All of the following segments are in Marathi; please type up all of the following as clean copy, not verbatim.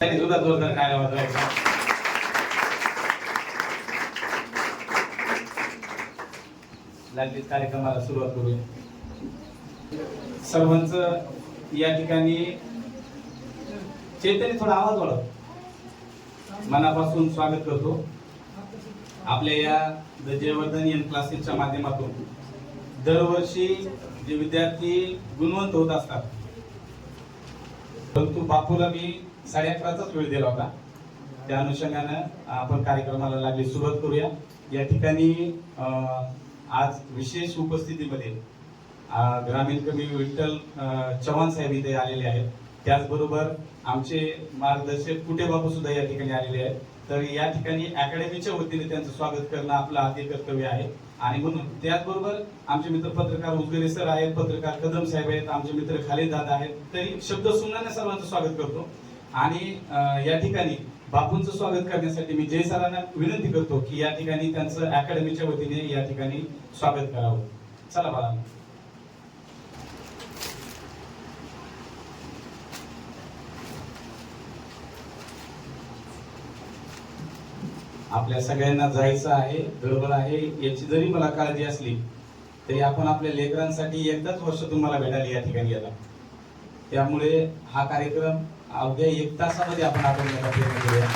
जोरदार काय वाजवायचा. लागलीच कार्यक्रमाला सुरुवात करूया. सर्वांचं या ठिकाणी चैतन्य थोडा आवाज वाढव. मनापासून स्वागत करतो आपल्या या द जयवर्धन क्लासेसच्या माध्यमातून. दरवर्षी जे विद्यार्थी गुणवंत होत असतात, परंतु बापूला मी 11:30च वेळ दिला होता. त्या अनुषंगाने आपण कार्यक्रमाला लागली सुरुवात करूया. या ठिकाणी आज विशेष उपस्थितीमध्ये ग्रामीण कवी विठ्ठल चव्हाण साहेब इथे आलेले आहेत. त्याचबरोबर आमचे मार्गदर्शक कुटे बापू सुद्धा या ठिकाणी आलेले आहेत. तर या ठिकाणी अकॅडमीच्या वतीने त्यांचं स्वागत करणं आपलं आद्य कर्तव्य आहे. आणि म्हणून त्याचबरोबर आमचे मित्र पत्रकार उजगरे सर आहेत, पत्रकार कदम साहेब आहेत, आमचे मित्र खालीद दादा आहेत. तरी शब्द सुमनाने सर्वांचं स्वागत करतो. आणि या ठिकाणी बापूंचं स्वागत करण्यासाठी मी जय सरांना विनंती करतो की या ठिकाणी त्यांचं अकॅडमीच्या वतीने या ठिकाणी स्वागत करावं. चला बाळा. आपल्या सगळ्यांना जायचं आहे, गडबड आहे, याची जरी मला काळजी असली तरी आपण आपल्या लेकरांसाठी एकदाच वर्षातून मला भेटायला या ठिकाणी गेला. त्यामुळे हा कार्यक्रम अवघ्या 1 तासामध्ये आपण प्रयत्न करूया.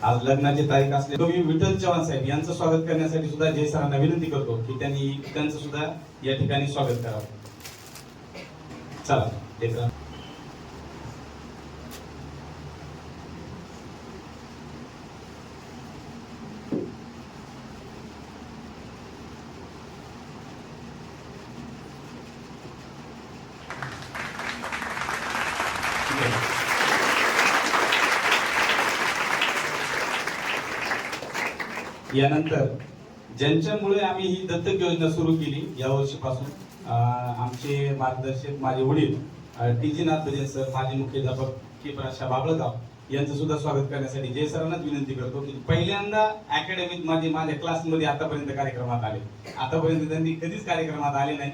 आज लग्नाची तारीख असले कवी विठ्ठल चव्हाण साहेब यांचं स्वागत करण्यासाठी सुद्धा जय सरांना विनंती करतो की त्यांनी त्यांचं सुद्धा या ठिकाणी स्वागत करावं. चला लेकरा. यानंतर ज्यांच्यामुळे आम्ही ही दत्तक योजना सुरू केली या वर्षीपासून आमचे मार्गदर्शक माझे वडील टी.जी. नाथभजन सर, माजी मुख्याध्यापक के. प्रशा बाबळगाव यांचं सुद्धा स्वागत करण्यासाठी जय सरांनाच विनंती करतो की पहिल्यांदा अकॅडमीत माझ्या क्लासमध्ये आतापर्यंत कार्यक्रमात आले. आतापर्यंत त्यांनी कधीच कार्यक्रमात आले नाही.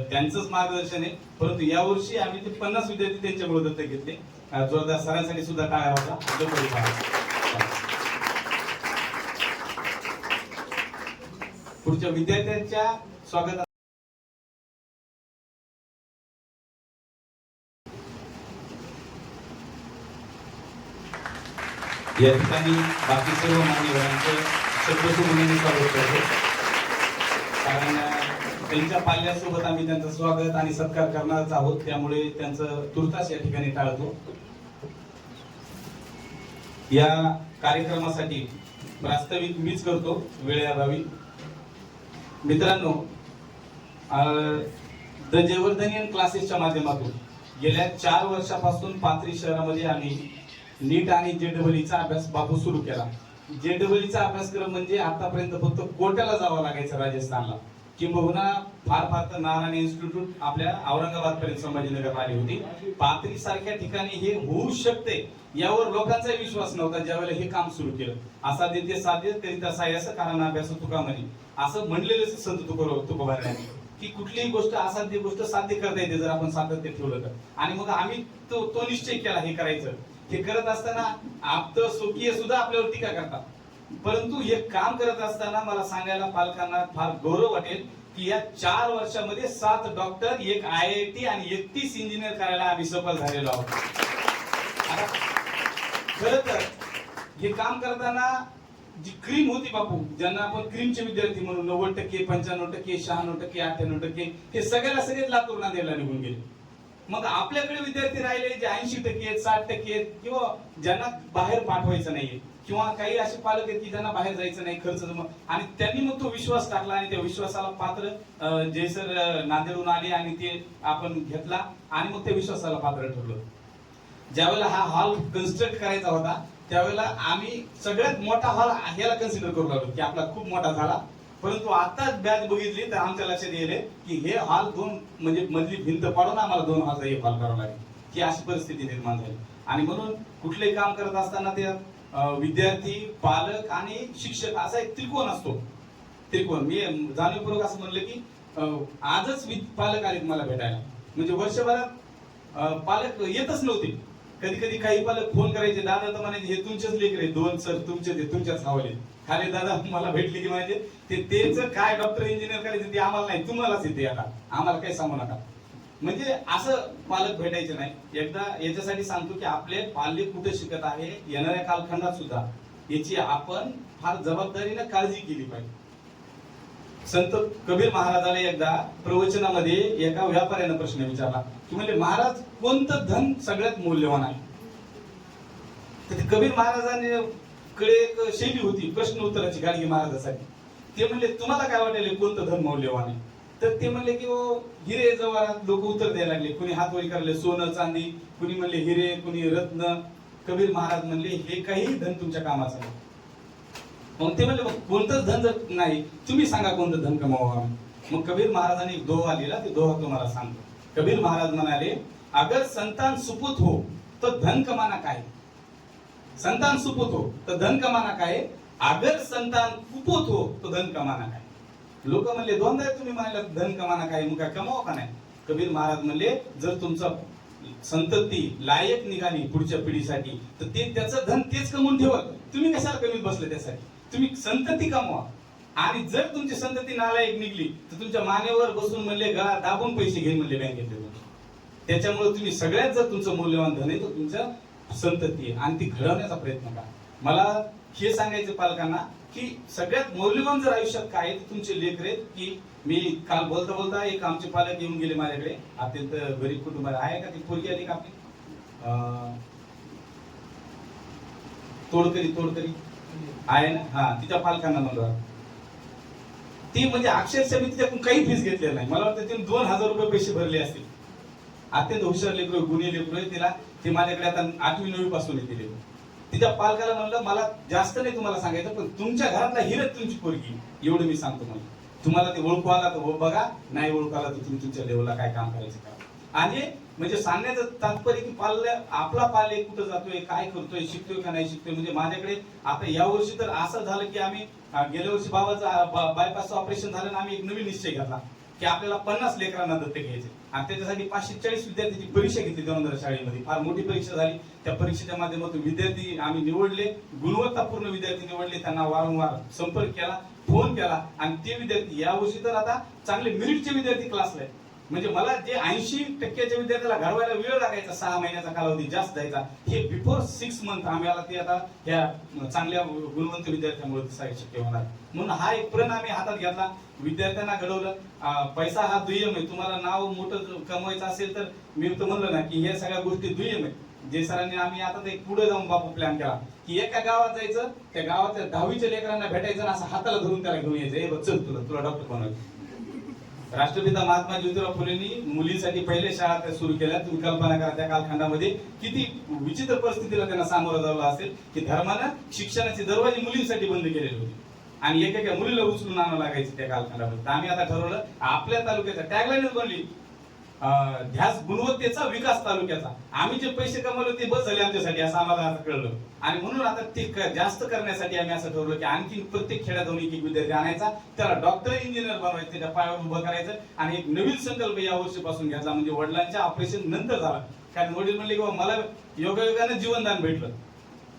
त्यांचंच मार्गदर्शन आहे. परंतु यावर्षी आम्ही ते 50 विद्यार्थी त्यांच्यामुळे दत्तक घेतले. जोरदार सरांसाठी सुद्धा टाळ्या वाजवा. पुढच्या विद्यार्थ्यांच्या स्वागत. या ठिकाणी बाकी सर्व मान्यवरांचं शब्दसुमनाने स्वागत करतो. कारण त्यांच्या पाल्यासोबत आम्ही त्यांचं स्वागत आणि सत्कार करणारच आहोत. त्यामुळे त्यांचं तुर्तास या ठिकाणी टाळतो. या कार्यक्रमासाठी प्रास्ताविक मीच करतो वेळेअभावी. मित्रांनो, द जयवर्धन क्लासेसच्या माध्यमातून गेल्या 4 वर्षापासून पाथरी शहरामध्ये आम्ही नीट आणि JEEचा अभ्यास बापू सुरू केला. JEEचा अभ्यासक्रम म्हणजे आतापर्यंत फक्त कोट्याला जावं लागायचं राजस्थानला, किंबहुना फार तर नारायण इन्स्टिट्यूट आपल्या औरंगाबाद पर्यंत संभाजीनगर आली होती. पाथरी सारख्या ठिकाणी हे होऊ शकते यावर लोकांचा विश्वास नव्हता. ज्यावेळेला हे काम सुरू केलं, असाध्य ते साध्य करिता साह्यास कारण अभ्यास तुका म्हणे, असं म्हणलेलं संत तुकोबारायांनी की कुठलीही गोष्ट असाध्य गोष्ट साध्य करता येते जर आपण सातत्य ठेवलं तर. आणि मग आम्ही तो निश्चय केला हे करायचं. हे करत असताना आप्त स्वकीय सुद्धा आपल्यावर टीका करतात, परंतु हे काम करत असताना मला सांगायला पालकांना फार गौरव वाटेल की या 4 वर्षामध्ये 7 डॉक्टर, 1 IIT आणि 31 इंजिनियर करायला आम्ही सफल झालेलो आहोत. खरं तर हे काम करताना जी क्रीम होती बापू, ज्यांना आपण क्रीमचे विद्यार्थी म्हणून 90%, 95%, 96%, 98% हे सगळेच लातूर नांदेडला निघून गेले. मग आपल्याकडे विद्यार्थी राहिले जे 80%, 60% किंवा ज्यांना बाहेर पाठवायचं नाहीये, किंवा काही असे पालक आहेत की ज्यांना बाहेर जायचं नाही, खर्च आणि त्यांनी मग तो विश्वास टाकला आणि त्या विश्वासाला पात्र जय सर नांदेडून आले आणि ते आपण घेतला आणि मग त्या विश्वासाला पात्र ठरलो. ज्यावेळेला हा हॉल कन्स्ट्रक्ट करायचा होता त्यावेळेला आम्ही सगळ्यात मोठा हॉल ह्याला कन्सिडर करू लागलो की आपला खूप मोठा झाला. परंतु आता बॅच बघितली तर आमच्या लक्षात येईल की हे हॉल 2 म्हणजे मधली भिंत पाडून आम्हाला 2 हॉलचा एक हॉल करावा लागेल, की अशी परिस्थिती निर्माण झाली. आणि म्हणून कुठलेही काम करत असताना ते विद्यार्थी, पालक आणि शिक्षक असा एक त्रिकोण असतो. त्रिकोण. मी जाणीवपूर्वक असं म्हणलं की आजच पालक आलेत मला भेटायला, म्हणजे वर्षभरात पालक येतच नव्हते. कधी कधी काही पालक फोन करायचे, दादा तर म्हणायचे हे तुमचेच लेकर आहे, दोन सर तुमच्याच हवाले. खाली दादा मला भेटले की म्हणायचे तेच काय डॉक्टर इंजिनियर करायचे ते आम्हाला नाही, तुम्हालाच येते, आता आम्हाला काही सांगू नका. म्हणजे असं पालक भेटायचे नाही. एकदा याच्यासाठी सांगतो की आपले पाल्य कुठे शिकत आहे येणाऱ्या कालखंडात सुद्धा याची आपण फार जबाबदारीने काळजी केली पाहिजे. संत कबीर महाराजाला एकदा प्रवचनामध्ये एका व्यापाऱ्यानं प्रश्न विचारला की म्हणजे महाराज कोणतं धन सगळ्यात मौल्यवान आहे. तर कबीर महाराजांनी कडे एक शैली होती प्रश्न उत्तराची गाडगी महाराजासाठी. ते म्हणले तुम्हाला काय वाटेल कोणतं धन मौल्यवान आहे. तर ते म्हणले की हिरे जवाहरात लोक उत्तर द्यायला लागले, कुणी हातवरी करायले सोनं चांदी, कुणी म्हणले हिरे, कुणी रत्न. कबीर महाराज म्हणले हे काही धन तुमच्या कामाचं नाही. मग ते म्हणले मग कोणतंच धन जर नाही तुम्ही सांगा कोणतं धन कमावं. मग कबीर महाराजांनी एक दोहा लिहिला, ते दोहा तुम्हाला सांगतो. कबीर महाराज म्हणाले अगर संतान सुपूत हो तो धन कमाना काय. संतान सुपूत हो तर धन कमाना काय, अगर संतान कुपोत हो तो धन कमाना काय. लोक म्हणले दोनदा तुम्ही म्हणाला धन कमाना काय, मग काय कमाव का नाही. कबीर महाराज म्हणले जर तुमचं संतती लायक निघाली पुढच्या पिढीसाठी तर ते त्याचं धन तेच कमवून ठेवत, तुम्ही कशाला कमीत बसले त्यासाठी. तुम्ही संतती कमवा. आणि जर तुमची संतती नालायक निघली तर तुमच्या मानेवर बसून म्हणले गळा दाबून पैसे घेईन म्हणले बँकेत. त्याच्यामुळे तुम्ही सगळ्यात जर तुमचं मौल्यवान धन आहे तर तुमच्या संतती आहे आणि ती घडवण्याचा प्रयत्न करा. मला हे सांगायचं पालकांना की सगळ्यात मौल्यवान जर आयुष्यात काय आहे तुमचे लेकर आहेत. की मी काल बोलता बोलता एक आमचे पालक येऊन गेले माझ्याकडे, अत्यंत गरीब कुटुंब आहे का ती पोरगी आली का आपली तोडकरी आहे ना, हा तिच्या पालकांना म्हणलं ती म्हणजे अक्षरशः मी तिच्याकडून काही फीस घेतलेली नाही. मला वाटतं तिने 2000 रुपये पैसे भरले असतील. अत्यंत हुशार लेकरू गुणी लेकरू तिला ती माझ्याकडे आता 8वी 9वी पासून येते. तिच्या पालकाला म्हणलं मला जास्त नाही तुम्हाला सांगायचं पण तुमच्या घरातला हिरत तुमची पोरगी एवढं मी सांगतो. मला तुम्हाला ते ओळखू आला तर बघा, नाही ओळखू आला तर तुम्ही तुमच्या लेवलला काय काम करायचं करा. आणि म्हणजे सांगण्याचं तात्पर्य की आपला पाल्य कुठं जातोय, काय करतोय, शिकतोय का नाही शिकतोय. म्हणजे माझ्याकडे आता या वर्षी तर असं झालं की आम्ही गेल्या वर्षी बाबाचं बायपासचं ऑपरेशन झालं आणि आम्ही एक नवीन निश्चय घेतला की आपल्याला 50 लेकरांना दत्तक घ्यायचे आणि त्याच्यासाठी 540 विद्यार्थ्यांची परीक्षा घेतली देवंदर शाळेमध्ये. फार मोठी परीक्षा झाली. त्या परीक्षेच्या माध्यमातून विद्यार्थी आम्ही निवडले, गुणवत्तापूर्ण विद्यार्थी निवडले. त्यांना वारंवार संपर्क केला, फोन केला आणि ते विद्यार्थी यावर्षी तर आता चांगले मेरिटचे विद्यार्थी क्लासला आहेत. म्हणजे मला जे 80% विद्यार्थ्याला घडवायला वेळ लागायचा 6 महिन्याचा कालावधी जास्त जायचा, हे बिफोर 6 मंथ आम्हाला ते आता ह्या चांगल्या गुणवंत विद्यार्थ्यांमुळे शक्य होणार. म्हणून हा एक प्रण आम्ही हातात घेतला, विद्यार्थ्यांना घडवलं. पैसा हा दुय्यम आहे. तुम्हाला नाव मोठं कमवायचं असेल तर मी तर म्हणलं ना की ह्या सगळ्या गोष्टी दुय्यम आहेत. जे सरांनी आम्ही आता ते पुढे जाऊन बापू प्लॅन केला की एका गावात जायचं, त्या गावातल्या 10वीच्या लेकरांना भेटायचं आणि असं हाताला धरून त्याला घेऊन यायचं, चल तुला डॉक्टर बनवायचं. राष्ट्रपिता महात्मा ज्योतिराव फुलेंनी मुलींसाठी पहिले शाळा सुरू केल्या. तुम्ही कल्पना करा त्या कालखंडामध्ये किती विचित्र परिस्थितीला त्यांना सामोरं जावं असेल की धर्मानं शिक्षणाचे दरवाजे मुलींसाठी बंद केलेले होते आणि एकेका मुलीला उचलून आणावं लागायचं त्या कालखंडामध्ये. आम्ही आता ठरवलं आपल्या तालुक्याचा टॅगलाईनच बनली ध्यास गुणवत्तेचा विकास तालुक्याचा. आम्ही जे पैसे कमवले ते बस झाले आमच्यासाठी असं आम्हाला आता कळलं. आणि म्हणून आता ते जास्त करण्यासाठी आम्ही असं ठरवलं की आणखी प्रत्येक खेड्यातून एक विद्यार्थी आणायचा, त्याला डॉक्टर इंजिनियर बनवायचं, त्याच्या पायावर उभं करायचं. आणि एक नवीन संकल्प या वर्षीपासून घेतला, म्हणजे वडिलांच्या ऑपरेशन नंतर झाला. कारण वडील म्हणले की मला योगायोगानं जीवनदान भेटलं.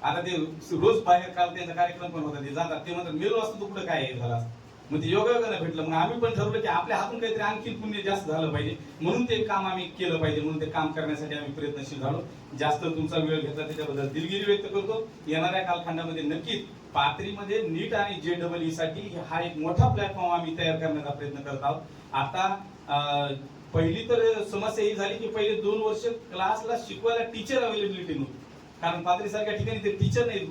आता ते रोज बाहेर काल त्यांचा कार्यक्रम पण होता, ते जातात, ते म्हणतात मेलो असतो तू कुठं काय झाला, मग ते योगायोगानं भेटलं. मग आम्ही पण ठरवलं की आपल्या हातून काहीतरी आणखी पुण्य जास्त झालं पाहिजे, म्हणून ते काम आम्ही केलं पाहिजे. म्हणून ते काम करण्यासाठी आम्ही प्रयत्नशील झालो. जास्त तुमचा वेळ घेतला त्याच्याबद्दल दिलगिरी व्यक्त करतो. येणाऱ्या कालखंडामध्ये नक्कीच पाथरीमध्ये नीट आणि JEE साठी हा एक मोठा प्लॅटफॉर्म आम्ही तयार करण्याचा प्रयत्न करत आहोत. आता पहिली तर समस्या ही झाली की पहिले 2 वर्ष क्लासला शिकवायला टीचर अवेलेबिलिटी नव्हती. कारण पाथरी सारख्या ठिकाणी ते टीचर नाहीत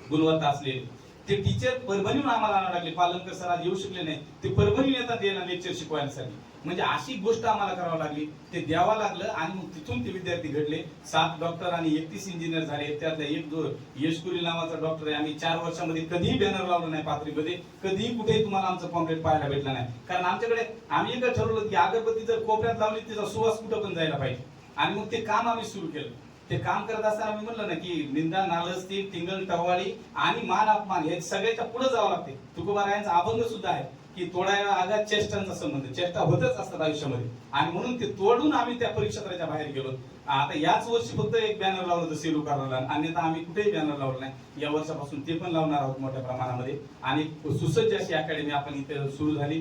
गुणवत्ता असलेले. ते टीचर परभणीहून आम्हाला आणावं लागले. पालनकर सर आज येऊ शकले नाही, ते परभणीहून येतात याला लेक्चर शिकवण्यासाठी. म्हणजे अशी गोष्ट आम्हाला करावं लागली, ते द्यावं लागलं. आणि मग तिथून ते विद्यार्थी घडले. 7 डॉक्टर आणि 31 इंजिनियर झाले. त्यातला एक जो यशकुरी नावाचा डॉक्टर आहे, आम्ही 4 वर्षामध्ये कधीही बॅनर लावलं नाही पाथरीमध्ये, कधीही कुठेही तुम्हाला आमचं पॉम्पलेट पाहायला भेटलं नाही. कारण आमच्याकडे आम्ही एकच ठरवलं की अगरबत्ती जर कोपऱ्यात लावली त्याचा सुवास कुठं पण जायला पाहिजे. आणि मग ते काम आम्ही सुरू केलं. ते काम करत असताना मी म्हणलं ना की निंदा नालस्ती टिंगल टवाळी आणि मान अपमान हे सगळ्याच्या पुढे जावं लागते. तुकोबारायांचा अभंग सुद्धा आहे की तोडायला आगात चेष्टांचा संबंध, चेष्टा होतच असतात आयुष्यामध्ये आणि म्हणून ते तोडून आम्ही त्या परिक्षेत्राच्या बाहेर गेलो. आता याच वर्षी फक्त एक बॅनर लावलं होतं सेलू करायला, अन्यथा आम्ही कुठेही बॅनर लावलं नाही. या वर्षापासून ते पण लावणार आहोत मोठ्या प्रमाणामध्ये. आणि सुसज्ज अशी अकॅडमी आपण इथे सुरू झाली.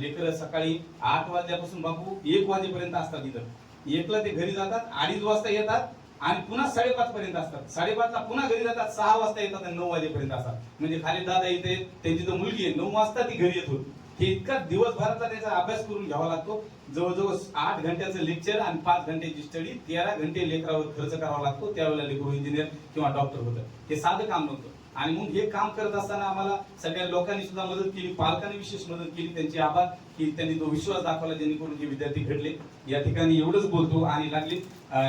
लेकरं सकाळी 8 वाजल्यापासून बापू 1 वाजेपर्यंत असतात इथं. 1ला ते घरी जातात, 2:30 वाजता येतात आणि पुन्हा 5:30 पर्यंत असतात. 5:30ला पुन्हा घरी जातात, 6 वाजता येतात आणि 9 वाजेपर्यंत असतात. म्हणजे खाली दादा इथे त्यांची तर मुलगी आहे, 9 वाजता ती घरी येत होती. हे इतका दिवसभराचा त्याचा अभ्यास करून घ्यावा लागतो. जवळजवळ 8 घंट्याचं लेक्चर आणि 5 घंट्याची स्टडी, 13 घंटे लेकरावर खर्च करावा लागतो. त्यावेळेला लेकरू इंजिनियर किंवा डॉक्टर होतं. हे साधं काम नव्हतं. आणि मग हे काम करत असताना आम्हाला सगळ्या लोकांनी सुद्धा मदत केली, पालकांनी विशेष मदत केली. त्यांचे आभार की त्यांनी तो विश्वास दाखवला जेणेकरून हे विद्यार्थी घडले. या ठिकाणी एवढंच बोलतो आणि लागली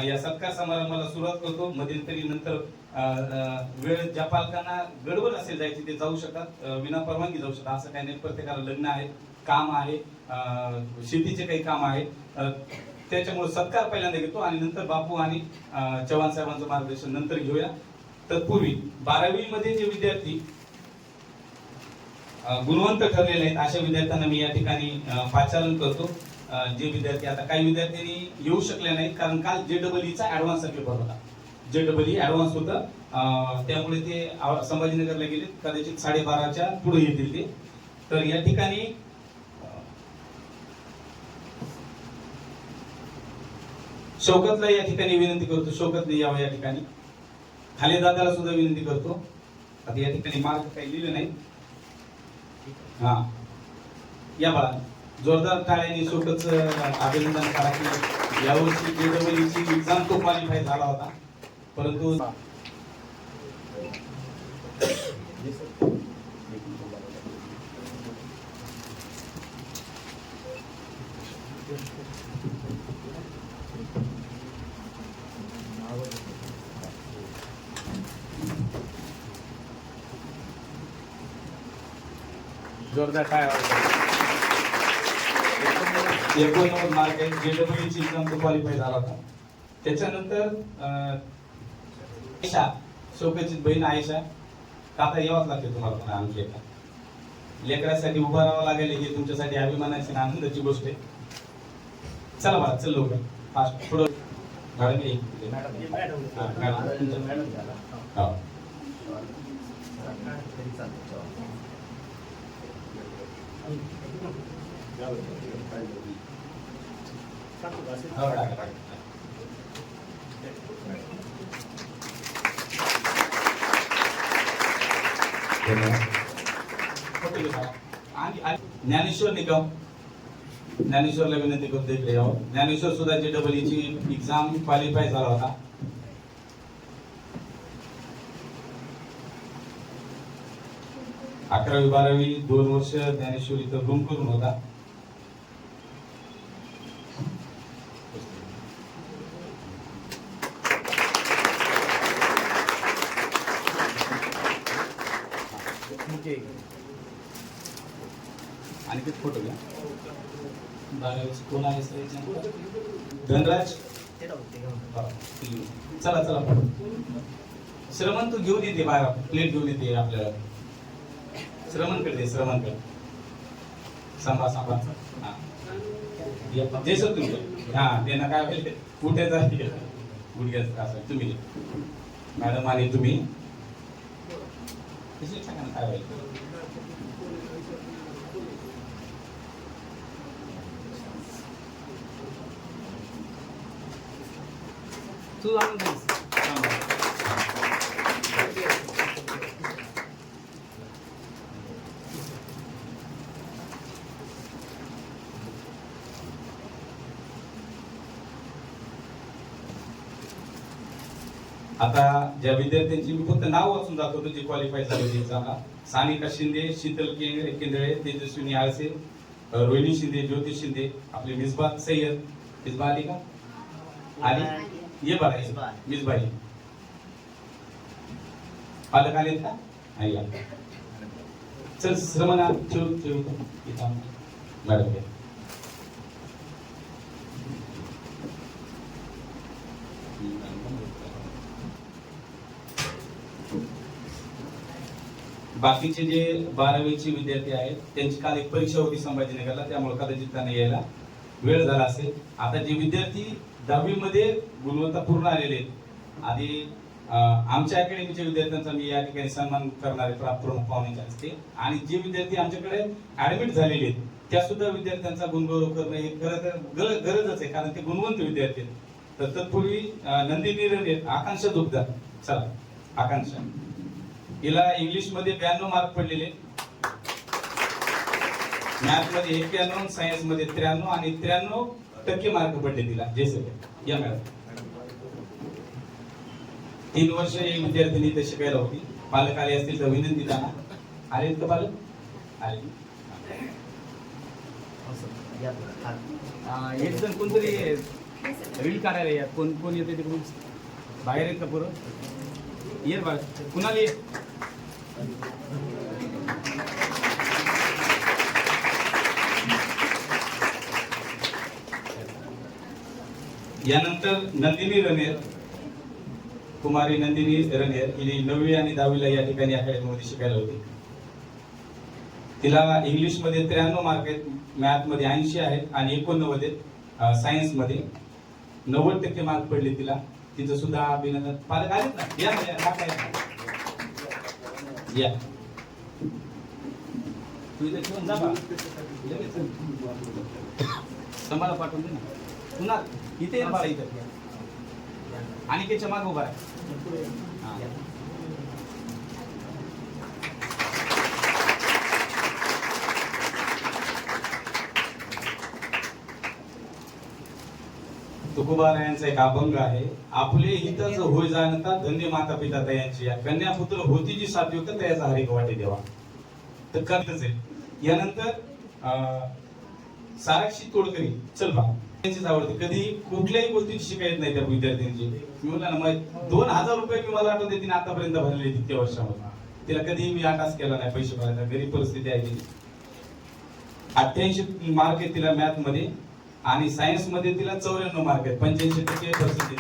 या सत्कार समारंभाला सुरुवात करतो. मध्यंतरी नंतर वेळ ज्या पालकांना गडबड असेल जायची ते जाऊ शकतात, विना परवानगी जाऊ शकतात. असं काही नाही. प्रत्येकाला लग्न आहे, काम आहे, शेतीचे काही काम आहे. त्याच्यामुळे सत्कार पहिल्यांदा घेतो आणि नंतर बापू आणि चव्हाण साहेबांचं मार्गदर्शन नंतर घेऊया. तत्पूर्वी 12वी मध्ये जे विद्यार्थी गुणवंत ठरलेले आहेत अशा विद्यार्थ्यांना मी या ठिकाणी पाचारण करतो. जे विद्यार्थी आता काही विद्यार्थ्यांनी येऊ शकले नाहीत कारण काल JEEचा ऍडव्हान्सचा पेपर होता. JEE ऍडव्हान्स होता, त्यामुळे ते संभाजीनगरला गेले. कदाचित 12:30च्या पुढे येतील ते. तर या ठिकाणी शौकतला या ठिकाणी विनंती करतो, शौकतने यावं या ठिकाणी. खाली दादाला सुद्धा विनंती करतो. आता या ठिकाणी मार्क काही लिहिले नाही. हा या बाळा, जोरदार टाळ्यांनी शौकतचं अभिनंदन करा की यावर्षी JEEची एक्झाम तो क्वालिफाय झाला होता. परंतु जोरदार टाळ्या. 89 मार्क आहे. JEEची एक्झाम तो क्वालिफाय झाला होता. त्याच्यानंतर आयशा, शौकतची बहीण आयशा. आता यावंच लागते तुम्हाला पण आणखी एका लेकरासाठी उभा राहावं लागेल. ही तुमच्यासाठी अभिमानाची आणि आनंदाची गोष्ट आहे. चला बघा, चल लवकर फास्ट थोडं. ज्ञानेश्वर निकम, ज्ञानेश्वरला विनंती करतो इकडे यावं. ज्ञानेश्वर सुद्धा JEEची एक्झाम क्वालिफाय झाला होता. अकरावी 12वी 2 वर्ष ज्ञानेश्वर इथं रूम करून होता. आणि ते फोटो घ्या. 12वी कोण आहे धनराज. चला चला श्रमण तू घेऊन येते बाहेर, प्लेट घेऊन येते आपल्याला. श्रमणकडे दे, श्रमणकडे. सांभा सांभा. जे सर तुमचं हा त्यांना काय होईल उठायचं आहे, गुडघ्याचं त्रास आहे. तुम्ही मॅडम आणि तुम्ही काय होईल. तू आता ज्या विद्यार्थ्यांची मी फक्त नाव वाचून दाखवतो जे क्वालिफाय झाले एक्झामला. सानिका शिंदे, शीतल केंद्रे, तेजस्विनी आळसे, रोहिणी शिंदे, ज्योती शिंदे, आपले मिसबा सय्यद. मिसबा आली का? आली. ये बघा मिसबाई. पालक आलेत का? या. चल श्रमणा ठेव मॅडम. बाकीचे जे 12वीचे विद्यार्थी आहेत त्यांची काल एक परीक्षा होती संभाजीनगरला, त्यामुळे कदाचित त्यांना यायला वेळ झाला असेल. आता जे विद्यार्थी 10वी मध्ये गुणवत्तापूर्ण आलेले आहेत, आधी आमच्या अकॅडमीच्या विद्यार्थ्यांचा मी या ठिकाणी सन्मान करणारे प्रमुख पाहुण्यांच्या हस्ते, आणि जे विद्यार्थी आमच्याकडे ऍडमिट झालेले आहेत त्या सुद्धा विद्यार्थ्यांचा गुणगौरव करणं हे खरं तर गरजच आहे, कारण ते गुणवंत विद्यार्थी आहेत. तर तत्पूर्वी नंदिनी रणेर, आकांक्षा दुग्धा, चला आकांक्षा, हिला इंग्लिश मध्ये 92 मार्क पडलेले, मॅथ मध्ये 91, सायन्स मध्ये 93 आणि 93% मार्क पडले तिला. जय सर या मॅडम. 3 वर्ष एक विद्यार्थिनी इथे शिकायला होती. पालक आले असतील तर विनंती त्यांना. आले का पालक? आले. एक जण कोणतरी रील काढायला या, कोण कोण येते तिकडून बाहेर येत का पुरं ये बा, कुणाला ये. यानंतर नंदिनी रणेर, कुमारी नंदिनी रणेर, हिने 9वी आणि 10वीला या ठिकाणी अकॅडमीमध्ये शिकायला होती. तिला इंग्लिश मध्ये 93 मार्क आहेत, मॅथ मध्ये 80 आहेत आणि 89 सायन्स मध्ये 90% मार्क पडले तिला. तिचं सुद्धा अभिनंदन. पालक आलेत ना, या या तू इथे ठेवून जा बा, संभाला पाठवून दे ना. पुन्हा इथे ना बाळा, इथे आणि त्याच्या मागे उभा आहे. तुकोबार यांचा एक अभंग आहे. आपले हितच होय जाणता धन्य माता पिता तयांची, कन्या पुत्र होती जी सात्विक त्याचा हरिक वाटे देवा. तर करतच आहे. यानंतर साराक्षी तोडकरी, चल बा, त्यांचीच आवडते. कधी कुठल्याही गोष्टीची शिकायत नाही त्या विद्यार्थ्यांची. मी म्हणलं ना, मग 2000 रुपये मी मला आठवते तिने आतापर्यंत भरलेले तितक्या वर्षामध्ये. तिला कधी मी आटास केला नाही पैसे भरायला, गरीब परिस्थिती आहे तिची. 88 मार्क आहे तिला मॅथ मध्ये आणि सायन्स मध्ये तिला 94 मार्क आहेत, 85%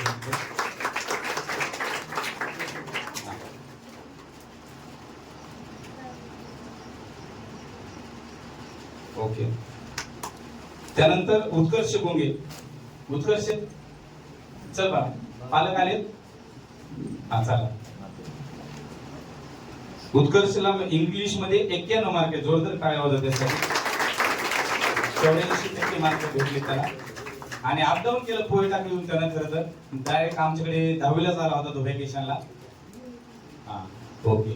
ओके. त्यानंतर उत्कर्ष गोंगे, उत्कर्ष चल बा, पालक आले. हा चला. उत्कर्षला इंग्लिश मध्ये 91 मार्क आहे, जोरदार टाळ्या वाजवा त्यासाठी. 84% मार्क भेटले त्याला आणि अपडाऊन केलं पोहे टाकून त्यानं. खरं तर डायरेक्ट आमच्याकडे 10वीला झाला होता तो व्हॅकेशनला. हा ओके.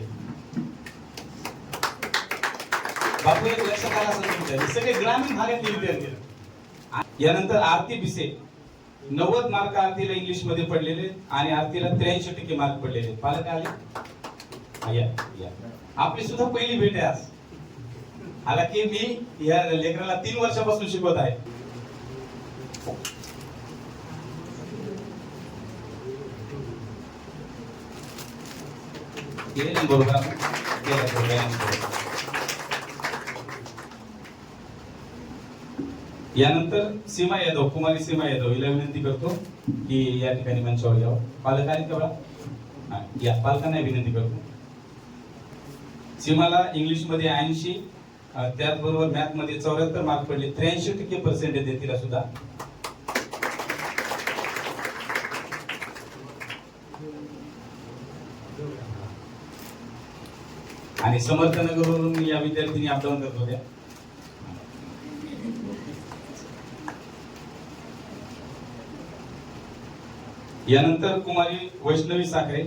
बापू एक लक्षात आला असेल तुमच्या, सगळे ग्रामीण भागातले विद्यार्थी. यानंतर आरती भिसे, 90 मार्क आरतीला इंग्लिश मध्ये पडलेले आणि आरतीला 83% मार्क पडलेले. पालक आले. या आपली सुद्धा पहिली भेट आहे आज. हालाकी मी या लेकराला 3 वर्षापासून शिकवत आहे. यानंतर सीमा यादव, कुमारी सीमा यादव, हिला विनंती करतो की या ठिकाणी मंचावर यावं. पालक आहेत का बघा, या पालकांना विनंती करतो. सीमाला इंग्लिश मध्ये 80, त्याचबरोबर मॅथ मध्ये 74 मार्क पडले, 83% येते तिला सुद्धा. आणि समर्थनगरवरून या विद्यार्थ्यांनी अपडाऊन करत होत्या. यानंतर कुमारी वैष्णवी साखरे,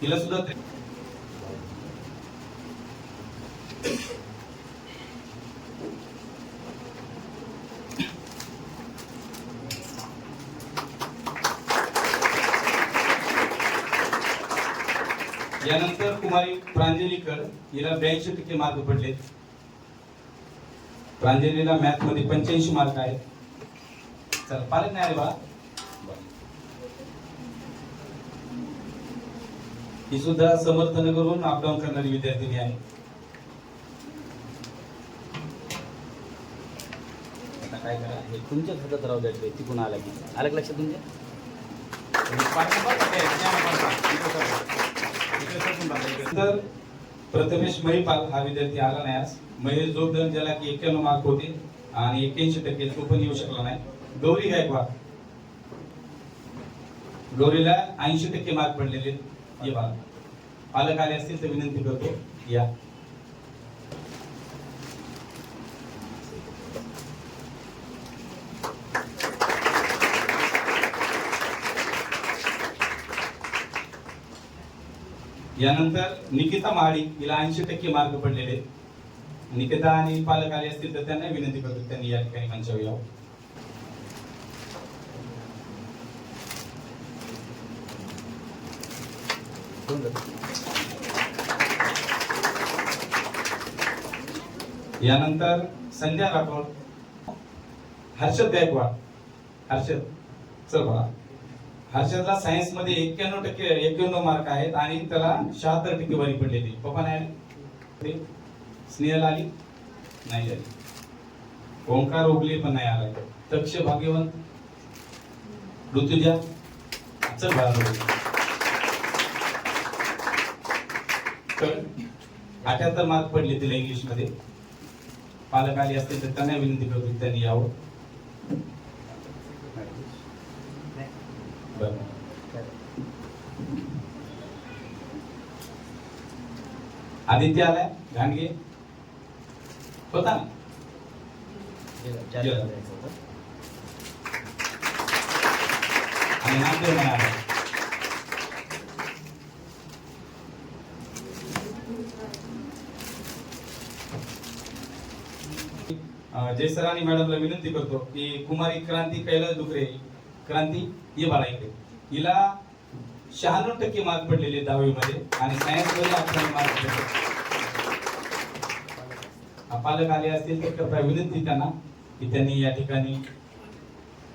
तिला सुद्धा यानंतर कुमारी प्रांजलीकर, हिला 82% मार्क पडले. प्रांजलीला मॅथ मध्ये 85 मार्क आहेत. चला पालक नाही आले बा. ही सुद्धा समर्थनगरवरून अपडाऊन करणारी विद्यार्थिनी आहे. आता काय करा, हे तुमच्याच हातात राहू द्यायचं. तिकून आला की आलं का लक्षात तुमच्या? तर प्रथमेश महिपाल हा विद्यार्थी आला नाही आज. महेश जोगदन ज्याला की 91 मार्क होते आणि 81% तो पण येऊ शकला नाही. गौरी गायकवाड, गौरीला 80% मार्क पडलेले. ये बाळा, पालक आले असतील तर विनंती करतो या. यानंतर निकिता महाडिक, हिला 80% मार्क पडलेले. निकिता आणि पालक आले असतील तर त्यांना विनंती करतो त्यांनी या ठिकाणी मंचावर यावं. यानंतर संध्या राठोड, हर्षद गायकवाड. हर्षद चल बघा, हर्षदला सायन्स मध्ये 91 मार्क आहेत आणि त्याला 76% वारी पडलेली. पप्पा नाही आले. स्नेहल आली नाही आली. ओंकार ओगले पण नाही आलाय. तक्ष भाग्यवंत, ऋतुजा चल बघा. तर 78 मार्क पडले तिला इंग्लिश मध्ये. पालक आले असतील तर त्यांना विनंती करतो त्यांनी यावं. आदित्य आलाय घाणगे होता ना. आणि नामदेव नाही आला. जयसर आणि मॅडमला विनंती करतो की कुमारी क्रांती कैलास डुकरे, क्रांती ये बाळा इकडे. हिला 96% मार्क पडलेले 10वी मध्ये आणि सायन्स मध्ये 98 मार्क पडले. पालक आले असतील तर कृपया विनंती त्यांना की त्यांनी या ठिकाणी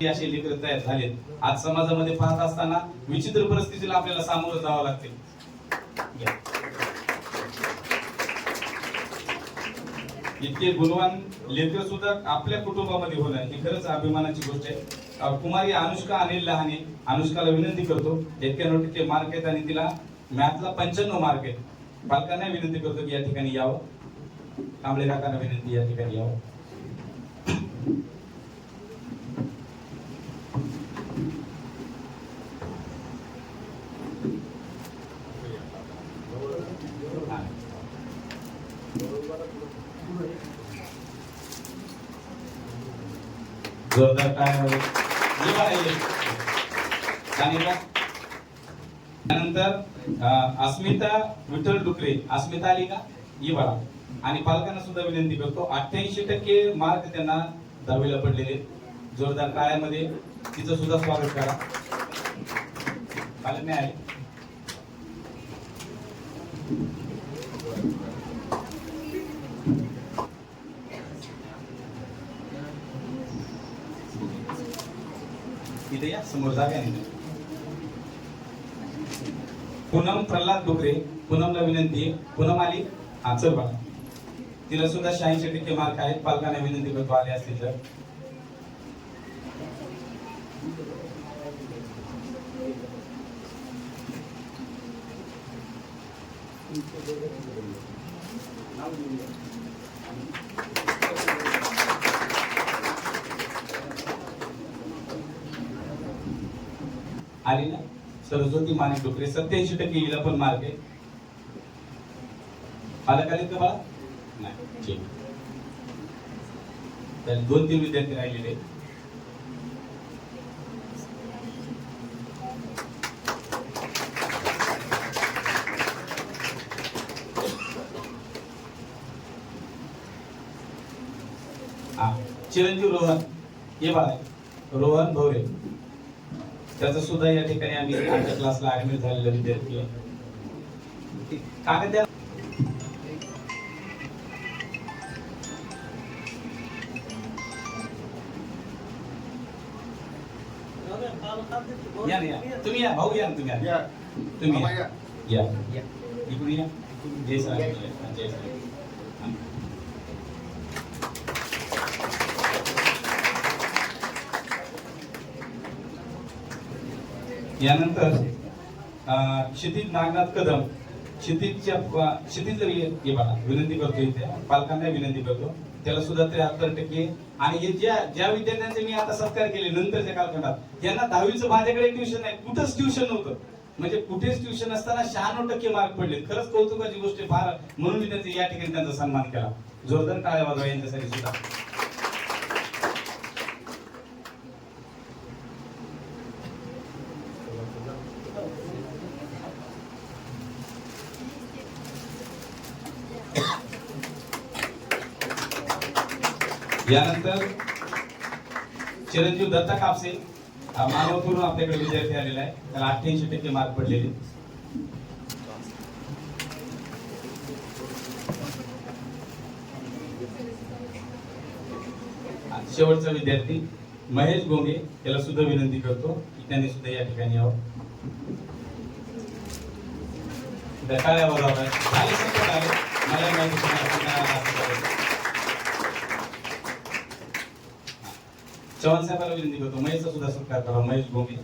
असे लेकर तयार झालेत. आज समाजामध्ये पाहत असताना विचित्र परिस्थितीला आपल्याला सामोरं जावं लागते. इतके गुणवान लेकर सुद्धा आपल्या कुटुंबामध्ये होणं ही खरंच अभिमानाची गोष्ट आहे. कुमारी अनुष्का अनिल लहाने, अनुष्काला विनंती करतो. 91% मार्क आहेत आणि तिला मॅथला 95 मार्क आहेत. पालकांना विनंती करतो की या ठिकाणी यावं. कांबळे काकांना विनंती या ठिकाणी यावं. जोरदार टाळ्या. त्यानंतर अस्मिता विठ्ठल डुकरे, अस्मिता आली का ये बाळा. आणि पालकांना सुद्धा विनंती करतो 88% मार्क त्यांना 10वीला पडलेले. जोरदार टाळ्यामध्ये तिचं सुद्धा स्वागत करा. पालक नाही आले. इथे या समोर जागा नाही. पूनम प्रल्हाद डुकरे, पूनमला विनंती. पूनम आली हा चल बघा. तिला सुद्धा 86% मार्क आहेत. पालकांना विनंती करतो आले असतील तर. आली ना सरस्वती माणिक डुकरे, 87% हिला पण मार्क आहे. पालक आले का बाळा नाही. ठीक, तर 2-3 विद्यार्थी राहिलेले. चिरंजीव रोहन ये बाळा, रोहन भोरे. त्याचा सुद्धा या ठिकाणी आम्ही आमच्या क्लासला ऍडमिट झालेला विद्यार्थी आहे. कागद द्या. या या तुम्ही या भाऊ, या तुम्ही या. तुम्ही या इकडून या. जय सर, जय सर. यानंतर क्षितिज नागनाथ कदम, क्षितिज हे बघा विनंती करतो इथे पालकांना विनंती करतो त्याला सुद्धा 73% आणि हे ज्या विद्यार्थ्यांचे मी आता सत्कार केले नंतरच्या कालखंडात यांना 10वीचं माझ्याकडे ट्युशन नाही कुठंच ट्युशन नव्हतं म्हणजे कुठेच ट्युशन असताना 96% मार्क पडले खरंच कौतुकाची गोष्ट फार म्हणून मी त्यांचा या ठिकाणी त्यांचा सन्मान केला जोरदार टाळ्या वाजवा यांच्यासाठी सुद्धा यानंतर चिरंजीव दत्ता कापसे मानवतून आपल्याकडे विद्यार्थी आलेला आहे त्याला 88% मार्क पडलेले शेवटचा विद्यार्थी महेश गोंगे याला सुद्धा विनंती करतो की त्यांनी सुद्धा या ठिकाणी यावं दकाळ्यावर मला माहिती चव्हाण साहेबांना विनंती करतो महेशचा सुद्धा सत्कार करा महेश गोंगे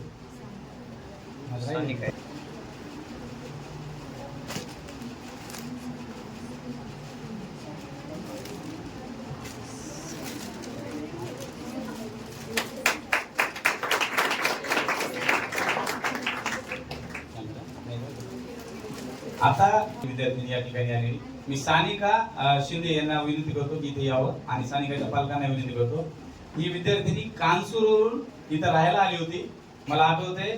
आता विद्यार्थी या ठिकाणी आलेली मी सानिका शिंदे यांना विनंती करतो की इथे यावं आणि सानिकाच्या पालकांना विनंती करतो ही विद्यार्थिनी कानसूरवरून इथं राहायला आली होती मला आठवतंय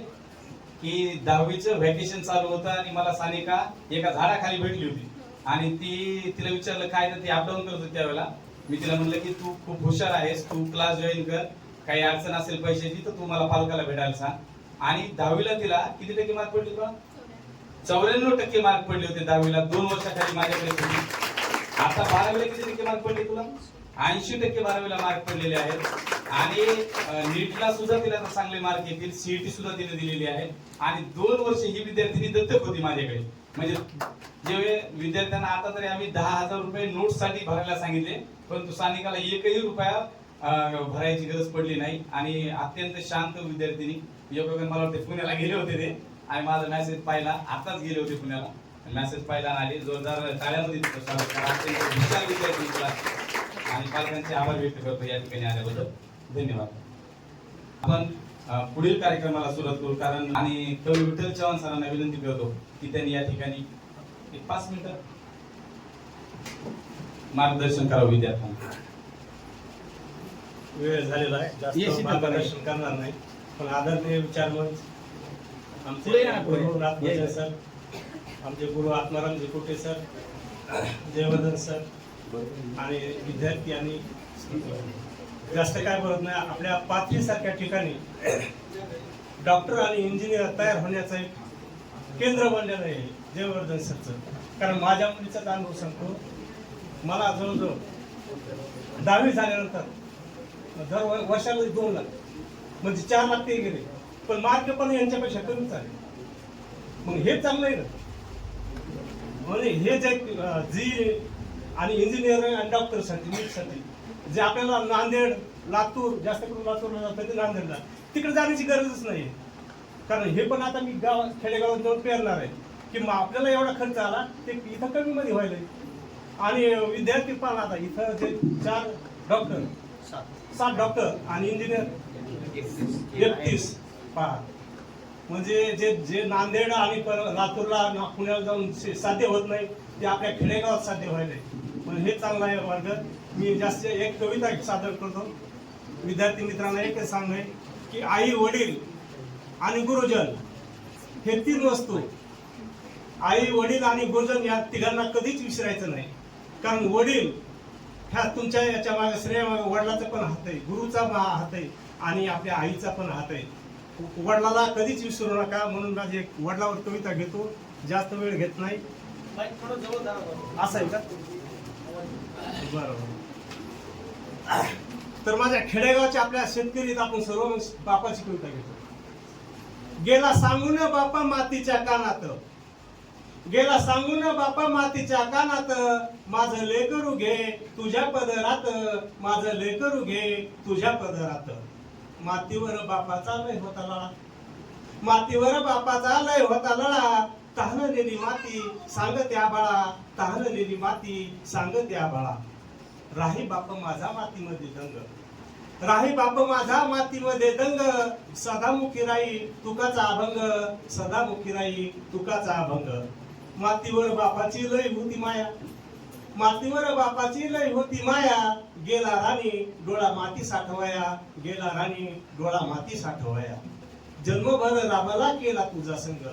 की 10वीचं व्हॅकेशन चालू होतं आणि मला सानिका एका झाडाखाली भेटली होती आणि तिला विचारलं काय तर ती अपडाऊन करत होती त्यावेळेला मी तिला म्हणलं की तू खूप हुशार आहेस तू क्लास जॉईन कर काही अडचण असेल पैशाची तर तू मला पालकाला भेटायला सांग आणि 10वीला तिला किती टक्के मार्क पडले तुला 94% मार्क पडले होते 10वीला 2 वर्षाखाली माझ्याकडे होती आता 12वीला किती टक्के मार्क पडले तुला 80% 12वीला मार्क पडलेले आहेत आणि नीटला सुद्धा तिला चांगले मार्क येतील सीईटी सुद्धा तिने दिलेली आहे आणि 2 वर्ष ही विद्यार्थिनी दत्तक होती माझ्याकडे म्हणजे जे विद्यार्थ्यांना आता तरी आम्ही 10,000 रुपये नोट्ससाठी भरायला सांगितले परंतु सानिकाला एकही रुपया भरायची गरज पडली नाही आणि अत्यंत शांत विद्यार्थिनी योगायोगाने मला वाटते पुण्याला गेले होते ते आणि माझा मेसेज पाहिला आताच गेले होते पुण्याला मेसेज पाहिला आले जोरदार टाळ्यामध्ये हुशार विद्यार्थी आणि पालकांचे आभार व्यक्त करतो या ठिकाणी आल्याबद्दल धन्यवाद आपण पुढील कार्यक्रमाला सुरुवात करू कारण आणि कवी विठ्ठल चव्हाण सरांना विनंती करतो की त्यांनी या ठिकाणी 5 मिनिटं मार्गदर्शन करावं विद्यार्थ्यांना वेळ झालेला आहे जास्त मार्गदर्शन करणार नाही पण आदरणीय विचारमंच आमचे गुरु नाथमंजय सर आमचे गुरु आत्माराम जिकोटे सर जयवर्धन सर आणि विद्यार्थी आणि जास्त काय बोलत नाही आपल्या पाथरीसारख्या ठिकाणी डॉक्टर आणि इंजिनियर तयार होण्याचं एक केंद्र बनलेलं आहे जयवर्धन सरचं कारण माझ्या मुलीचाच अनुभव सांगतो मला जवळजवळ 10वी झाल्यानंतर दर वर्षाला 2 लाख म्हणजे 4 लाख ते गेले पण मार्क पण यांच्यापेक्षा कमीच आले मग हे चांगलं आहे ना म्हणजे हे जे जी आणि इंजिनियर आणि डॉक्टरसाठी नीटसाठी जे आपल्याला नांदेड लातूर जास्त करून लातूरला जातं ते नांदेडला तिकडे जाण्याची गरजच नाही कारण हे पण आता मी खेडेगावात जाऊन पेरणार आहे की मग आपल्याला एवढा खर्च आला ते इथं कमी मध्ये व्हायला आणि विद्यार्थी पण आता इथं जे 4 डॉक्टर 7 डॉक्टर आणि इंजिनियर 31 पहा म्हणजे जे नांदेड आणि लातूरला पुण्याला जाऊन साध्य होत नाही ते आपल्या खेडेगावात साध्य व्हायला पण हे चांगलं आहे वर्ग मी जास्त एक कविता सादर करतो विद्यार्थी मित्रांना एकच सांगेन की आई वडील आणि गुरुजन हे 3 वस्तू आई वडील आणि गुरुजन या तिघांना कधीच विसरायचं नाही कारण वडील ह्या तुमच्या याच्या मागे श्रेय वडिलाचा पण हात आहे गुरुचा हात आहे आणि आपल्या आईचा पण हात आहे वडिलाला कधीच विसरू नका म्हणून माझी एक वडिलावर कविता घेतो जास्त वेळ घेत नाही असं आहे का बरोबर तर माझ्या खेडेगावच्या आपल्या शेतकरीत आपण सर्व बापाची कविता घेतो गेला सांगून बापा मातीच्या कानात गेला सांगून बापा मातीच्या कानात माझं लेकरू घे तुझ्या पदरात माझं लेकरू घे तुझ्या पदरात मातीवर बापाचा लय होता लळा मातीवर बापाचा लय होता लळा तहानलेली माती सांगते आबाळा, तहानलेली माती सांगते आबाळा. राही बाप माझा मातीमध्ये दंग, राही बाप माझा मातीमध्ये दंग, सदामुखी राई तुकाचा अभंग, सदामुखी राई तुकाचा अभंग. मातीवर बापाची लय होती माया, मातीवर बापाची लय होती माया. गेला राणी डोळा माती साठवाया, गेला राणी डोळा माती साठवाया. जन्मभर राबला केला तुझा संग,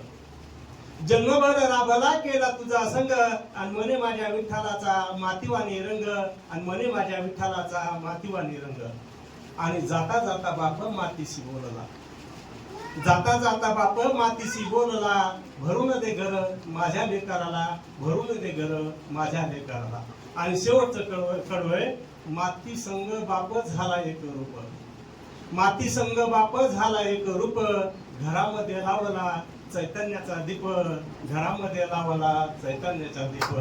जन्मभर राबला केला तुझा संग. आणि म्हणे माझ्या विठ्ठलाचा मातीवाणी रंग, आणि म्हणे माझ्या विठ्ठलाचा मातीवाणी रंग. आणि जाता जाता बाप मातीशी बोलला, जाता जाता बाप मातीशी बोलला. भरून दे घर माझ्या लेकराला, भरून दे घर माझ्या लेकराला. आणि शेवटचं कडवय माती संग बाप झाला एक रूप, माती संग बाप झाला एक रूप. घरामध्ये लावला चैतन्याचा दीप, घरामध्ये लावला चैतन्याचा दीप.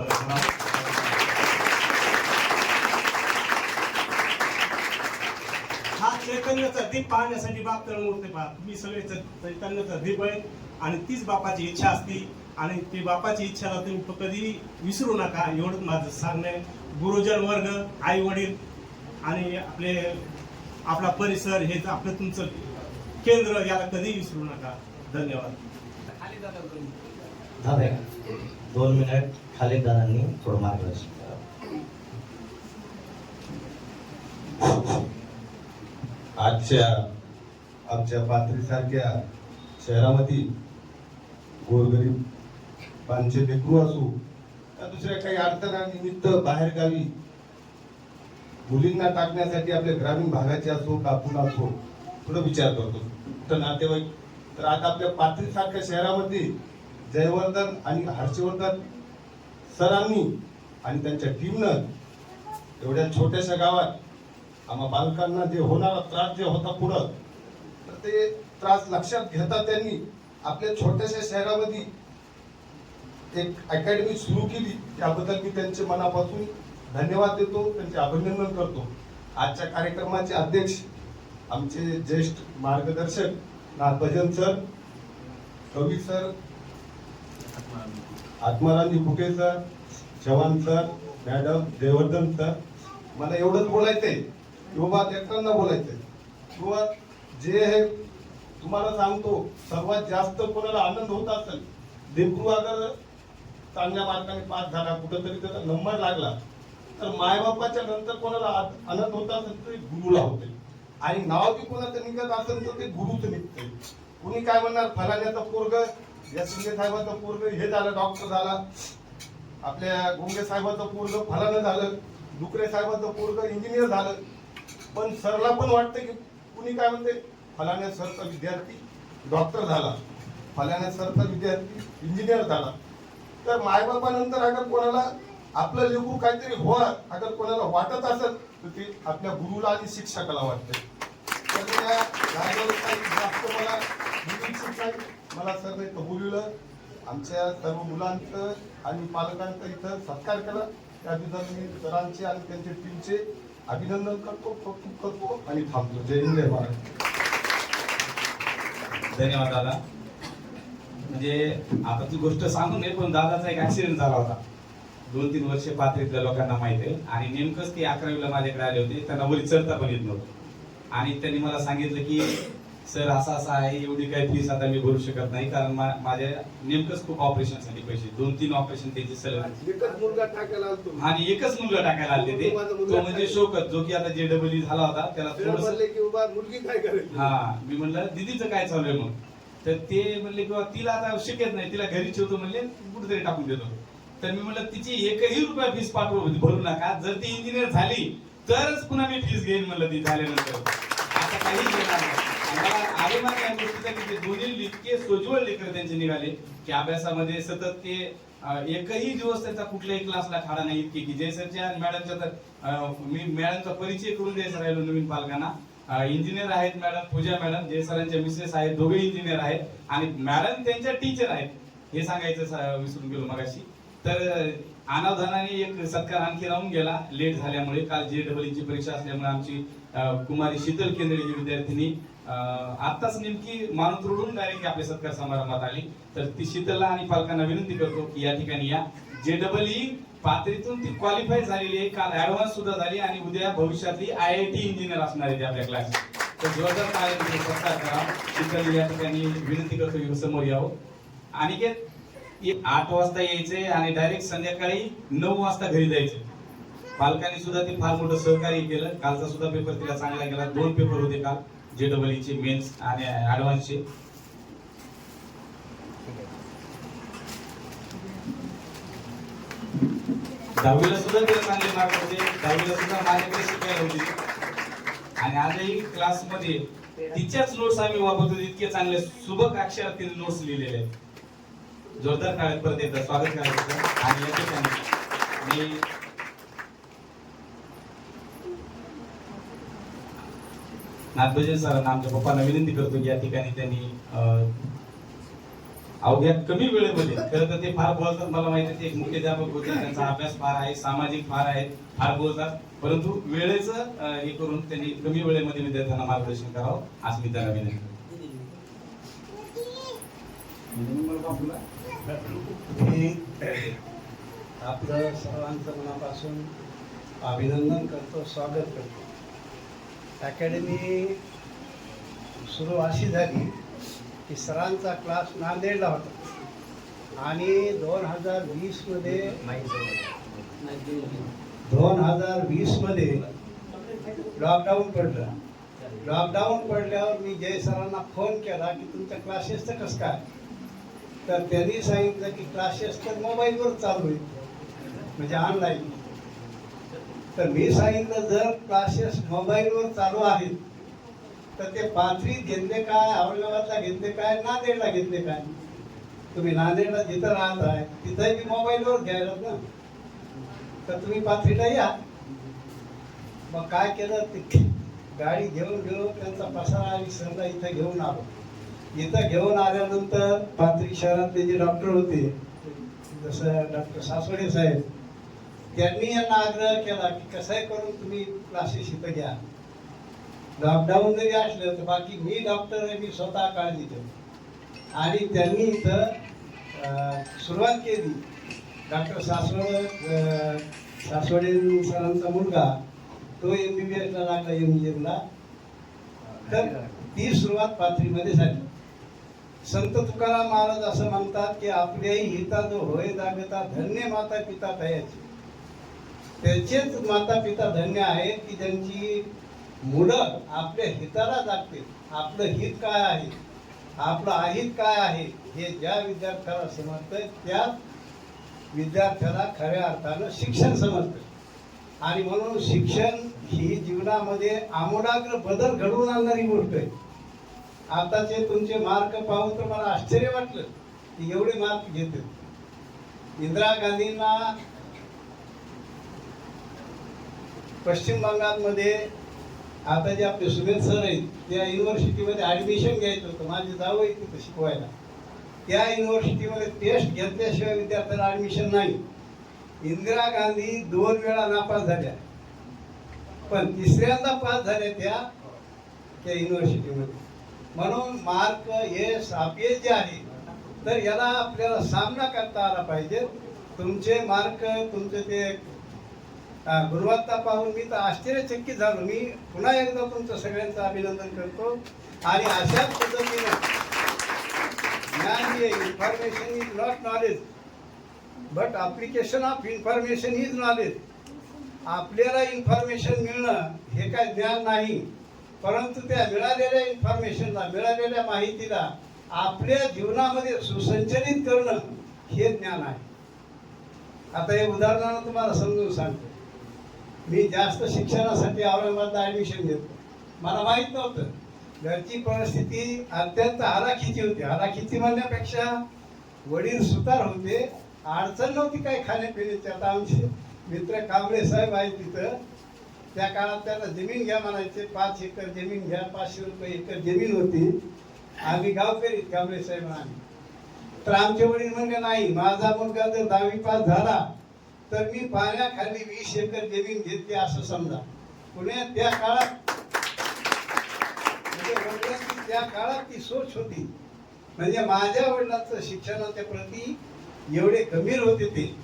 हा चैतन्याचा दीप पाहण्यासाठी बाप तळमळते पहा. तुम्ही सगळे चैतन्याचा दीप आहे आणि तीच बापाची इच्छा असती. आणि ती बापाची इच्छाला तुम्ही कधी विसरू नका, एवढंच माझं सांगणं आहे. गुरुजन वर्ग, आई वडील आणि आपला परिसर हे आपलं तुमचं केंद्र, याला कधी विसरू नका. धन्यवाद. दादा 2 मिनिट खालीद दादांनी थोडं मार्गदर्शन करा. आजच्या आमच्या पाथरीसारख्या शहरामध्ये गोरगरीब पांचे लेकरू असू त्या दुसऱ्या काही अडचणांनिमित्त बाहेर गावी मुलींना टाकण्यासाठी आपल्या ग्रामीण भागाचे असो कापून असो थोडं विचार करतो तर नातेवाईक. तर आता आपल्या पाथरीसारख्या शहरामध्ये जयवर्धन आणि हर्षवर्धन सरांनी आणि त्यांच्या टीमनं एवढ्या छोट्याशा गावात आम्हा बालकांना जे होणारा त्रास जे होता पुढं, तर ते त्रास लक्षात घेता त्यांनी आपल्या छोट्याशा शहरामध्ये एक अकॅडमी सुरू केली. त्याबद्दल मी त्यांचे मनापासून धन्यवाद देतो, त्यांचे अभिनंदन करतो. आजच्या कार्यक्रमाचे अध्यक्ष आमचे ज्येष्ठ मार्गदर्शक नागभजन सर, कवी सर, आत्मारामजी फुटे sir, Chavan sir, madam, Jaivardhan sir. मला एवढंच बोलायचंय किंवा लेकरांना बोलायचंय किंवा जे हे तुम्हाला सांगतो, सर्वात जास्त कोणाला आनंद होत असेल, लेकरू अगर चांगल्या मार्गाने पास झाला, कुठंतरी त्याचा नंबर लागला, तर मायबापाच्या नंतर कोणाला आनंद होत असेल तर गुरुला होते. आणि नाव बी कोणाचं निघत असेल तर ते गुरुच निघते. कुणी काय म्हणणार, फलाण्याचं पोरग, या शिंदे साहेबाचं पोरग हे झालं, डॉक्टर झाला, आपल्या गोंगे साहेबाचं पोरग फलानं झालं, डुकरे साहेबाचं पोरग इंजिनियर झालं. पण सरला पण वाटतं की कुणी काय म्हणते, फलाण्या सरचा विद्यार्थी डॉक्टर झाला, फलाण्या सरचा विद्यार्थी इंजिनियर झाला. तर मायबापानंतर अगर कोणाला आपलं लेकरू काहीतरी व्हावं अगर कोणाला वाटत असेल तर ते आपल्या गुरुला आणि शिक्षकाला वाटते. तर या जागेवर काही जास्त मला निरीक्षक नाही, मला सरने कबुलीलं आमच्या सर्व मुलांचं आणि पालकांचा इथं सत्कार केला. त्याबद्दल मी सरांचे आणि त्यांच्या टीमचे अभिनंदन करतो, कौतुक करतो आणि थांबतो. जय हिंद, जय महाराष्ट्र. धन्यवाद दादा. म्हणजे आता ती गोष्ट सांगून नये, पण दादाचा एक ऍक्सिडेंट झाला होता 2-3 वर्ष पाथरीतल्या लोकांना माहिती आहे. आणि नेमकंच ते 11वीला माझ्याकडे आले होते, त्यांना वरी चढता पण येत नव्हतं. आणि त्यांनी मला सांगितलं की सर असं आहे, एवढी काही फीस आता मी भरू शकत नाही, कारण माझ्या नेमकंच खूप ऑपरेशनसाठी पैसे 2-3 ऑपरेशन त्याची सलग, एकच मुलगा टाकायला आलतो आणि एकच मुलगा टाकायला आले ते, तो म्हणजे शोकत, जो की आता JEE झाला होता. त्याला थोडंसं मुलगी काय करेल. हा, मी म्हणलं दीदीचं काय चालू आहे मग, तर ते म्हणले किंवा तिला आता शिकत नाही, तिला घरी ठेवतो म्हणले, कुठेतरी टाकून देतो. तर मी म्हणलं तिची 1ही रुपया फीस भरू नका, जर ती इंजिनियर झाली तरच पुन्हा मी फीस घेईन म्हणलं ती झाल्यानंतर. आता काही घेणार नाही. मला अभिमान या गोष्टीचा की ते दोन्ही इतके सोज्वळ लेकर त्यांचे निघाले की अभ्यासामध्ये सतत ते एकही दिवस त्यांचा कुठल्याही क्लासला खाडा नाही. इतके की जयसरच्या मॅडमच्या, तर मी मॅडमचा परिचय करून द्यायचा राहिलो नवीन पालकांना. इंजिनियर आहेत मॅडम, पूजा मॅडम, जयसरांच्या मिसेस आहेत, दोघे इंजिनियर आहेत आणि मॅडम त्यांच्या टीचर आहेत, हे सांगायचं विसरून गेलो मगाशी. तर अनावधानाने एक सत्कार आणखी राहून गेला लेट झाल्यामुळे. काल JEE ची परीक्षा असल्यामुळे आमची कुमारी शीतल केंद्रे ही विद्यार्थिनी आत्ताच नेमकी मान तुडून डायरेक्ट आपल्या सत्कार समारंभात आली. तर ती शीतलला आणि पालकांना विनंती करतो की या ठिकाणी या. JEE पात्रतेतून ती क्वालिफाय झालेली आहे, काल ऍडव्हान्स सुद्धा झाली आणि उद्या भविष्यातली IIT इंजिनियर असणार आहे आपल्या क्लास. तर जोरदार टाळ्यांनी सत्कार करा. शीतल या ठिकाणी विनंती करतो की समोर यावं. अनिकेत 8 वाजता यायचे आणि डायरेक्ट संध्याकाळी 9 वाजता घरी जायचे. पालकांनी सुद्धा ते फार मोठं सहकार्य केलं. कालचा सुद्धा पेपर तिला चांगला गेला. 2 पेपर होते काल JEE चे मेन्स आणि ऍडव्हान्सचे. दहावीला सुद्धा तिला चांगले मार्क होते. दहावीला सुद्धा माझ्याकडे शिकायला होती आणि आजही क्लासमध्ये तिच्याच नोट्स आम्ही वापरतो. इतके चांगले सुबक अक्षरात तिने नोट्स लिहिलेले आहेत. जोरदार टाळ्यात परत एकदा स्वागत करायचं. आणि या ठिकाणी मी नागभजन सरांना आमच्या पप्पांना विनंती करतो की या ठिकाणी त्यांनी अवघ्या कमी वेळेमध्ये, खरं तर ते फार बोलतात, मला माहिती आहे ते एक मुख्याध्यापक होते, त्यांचा अभ्यास फार आहे, सामाजिक फार आहे, फार बोलतात, परंतु वेळेचं हे करून त्यांनी कमी वेळेमध्ये विद्यार्थ्यांना मार्गदर्शन करावं असं मी त्यांना विनंती करतो. मी आपलं सर्वांचं मनापासून अभिनंदन करतो, स्वागत करतो. अकॅडमी सुरू अशी झाली की सरांचा क्लास नांदेडला होता आणि 2020 मध्ये लॉकडाऊन पडलं. लॉकडाऊन पडल्यावर मी जय सरांना फोन केला की तुमच्या क्लासेसचं कसं काय. तर त्यांनी सांगितलं की क्लासेस तर मोबाईलवर चालू आहे, म्हणजे ऑनलाईन. तर मी सांगितलं जर क्लासेस मोबाईलवर चालू आहेत तर ते पाथरीत घेतले काय, औरंगाबादला घेतले काय, नांदेडला घेतले काय. तुम्ही नांदेडला जिथं राहत आहे तिथंही मी मोबाईलवर घ्यायला ना, तर तुम्ही पाथरीला या. मग काय केलं, ते गाडी घेऊन त्यांचा पसारा आणि सरला इथं घेऊन आलो. इथं घेऊन आल्यानंतर पाथरी शहरातले जे डॉक्टर होते, जसं डॉक्टर सासवडे साहेब, त्यांनी यांना आग्रह केला की कसंही करून तुम्ही क्लासेस इथं घ्या. लॉकडाऊन जरी असलं तर बाकी मी डॉक्टर आहे, मी स्वतः काळजी घेतो. आणि त्यांनी इथं सुरुवात केली. डॉक्टर सासवडे सरांचा मुलगा तो MBBS ला लागला MGM ला. तर ती सुरुवात पाथरीमध्ये झाली. संत तुकाराम महाराज असं म्हणतात की आपल्याही हिता जो होय जागता धन्य माता पिता तयाची. त्याचेच माता पिता धन्य आहेत की ज्यांची मुलं आपल्या हिताला जागतील. आपलं हित काय आहे, आपलं अहित काय आहे हे ज्या विद्यार्थ्याला समजतं त्या विद्यार्थ्याला खऱ्या अर्थानं शिक्षण समजतं. आणि म्हणून शिक्षण ही जीवनामध्ये आमूलाग्र बदल घडवून आणणारी गोष्ट आहे. आताचे तुमचे मार्क पाहून तर मला आश्चर्य वाटलं की एवढे मार्क घेते. इंदिरा गांधींना पश्चिम बंगालमध्ये आता जे आपले सुमेध सर आहेत त्या युनिव्हर्सिटीमध्ये ऍडमिशन घ्यायचं होतं. माझे जाऊ आहे तिथं शिकवायला. त्या युनिव्हर्सिटीमध्ये टेस्ट घेतल्याशिवाय विद्यार्थ्याला ऍडमिशन नाही. इंदिरा गांधी 2 वेळा नापास झाल्या, पण 3ऱ्यांदा पास झाल्या त्या युनिव्हर्सिटीमध्ये. म्हणून मार्क यश अपयश जे आहे तर याला आपल्याला सामना करता आला पाहिजे. तुमचे मार्क, तुमचे ते गुणवत्ता पाहून मी तर आश्चर्यचकित झालो. मी पुन्हा एकदा तुमचं सगळ्यांचं अभिनंदन करतो. आणि अशाच पद्धतीने ज्ञान जे information is not knowledge but application of information is knowledge. आपल्याला इन्फॉर्मेशन मिळणं हे काय ज्ञान नाही, परंतु त्या मिळालेल्या इन्फॉर्मेशनला, मिळालेल्या माहितीला आपल्या जीवनामध्ये सुसंचलित करणं हे ज्ञान आहे. आता हे उदाहरणानं तुम्हाला समजून सांगतो. मी जास्त शिक्षणासाठी औरंगाबादला ऍडमिशन घेतो. मला माहित नव्हतं, घरची परिस्थिती अत्यंत हलाखीची होती. हलाखीची म्हणण्यापेक्षा वडील सुतार होते, अडचण नव्हती काय खाण्यापिण्याची. आता आमचे मित्र कांबळे साहेब आहेत तिथं, त्या काळात त्यांना जमीन घ्या म्हणायचे. 5 एकर जमीन घ्या, 500 रुपये एकर जमीन होती. आम्ही गावकरी कांबळे साहेब आम्ही. तर आमचे वडील म्हणजे नाही, माझा मुलगा जर 10वी पास झाला तर मी पाण्याखाली 20 एकर जमीन घेतली असं समजा. पुण्यात त्या काळात म्हणजे वडिलांची त्या काळात ती सोच होती. म्हणजे माझ्या वडिलांचं शिक्षणाच्या प्रती एवढे गंभीर होते ते.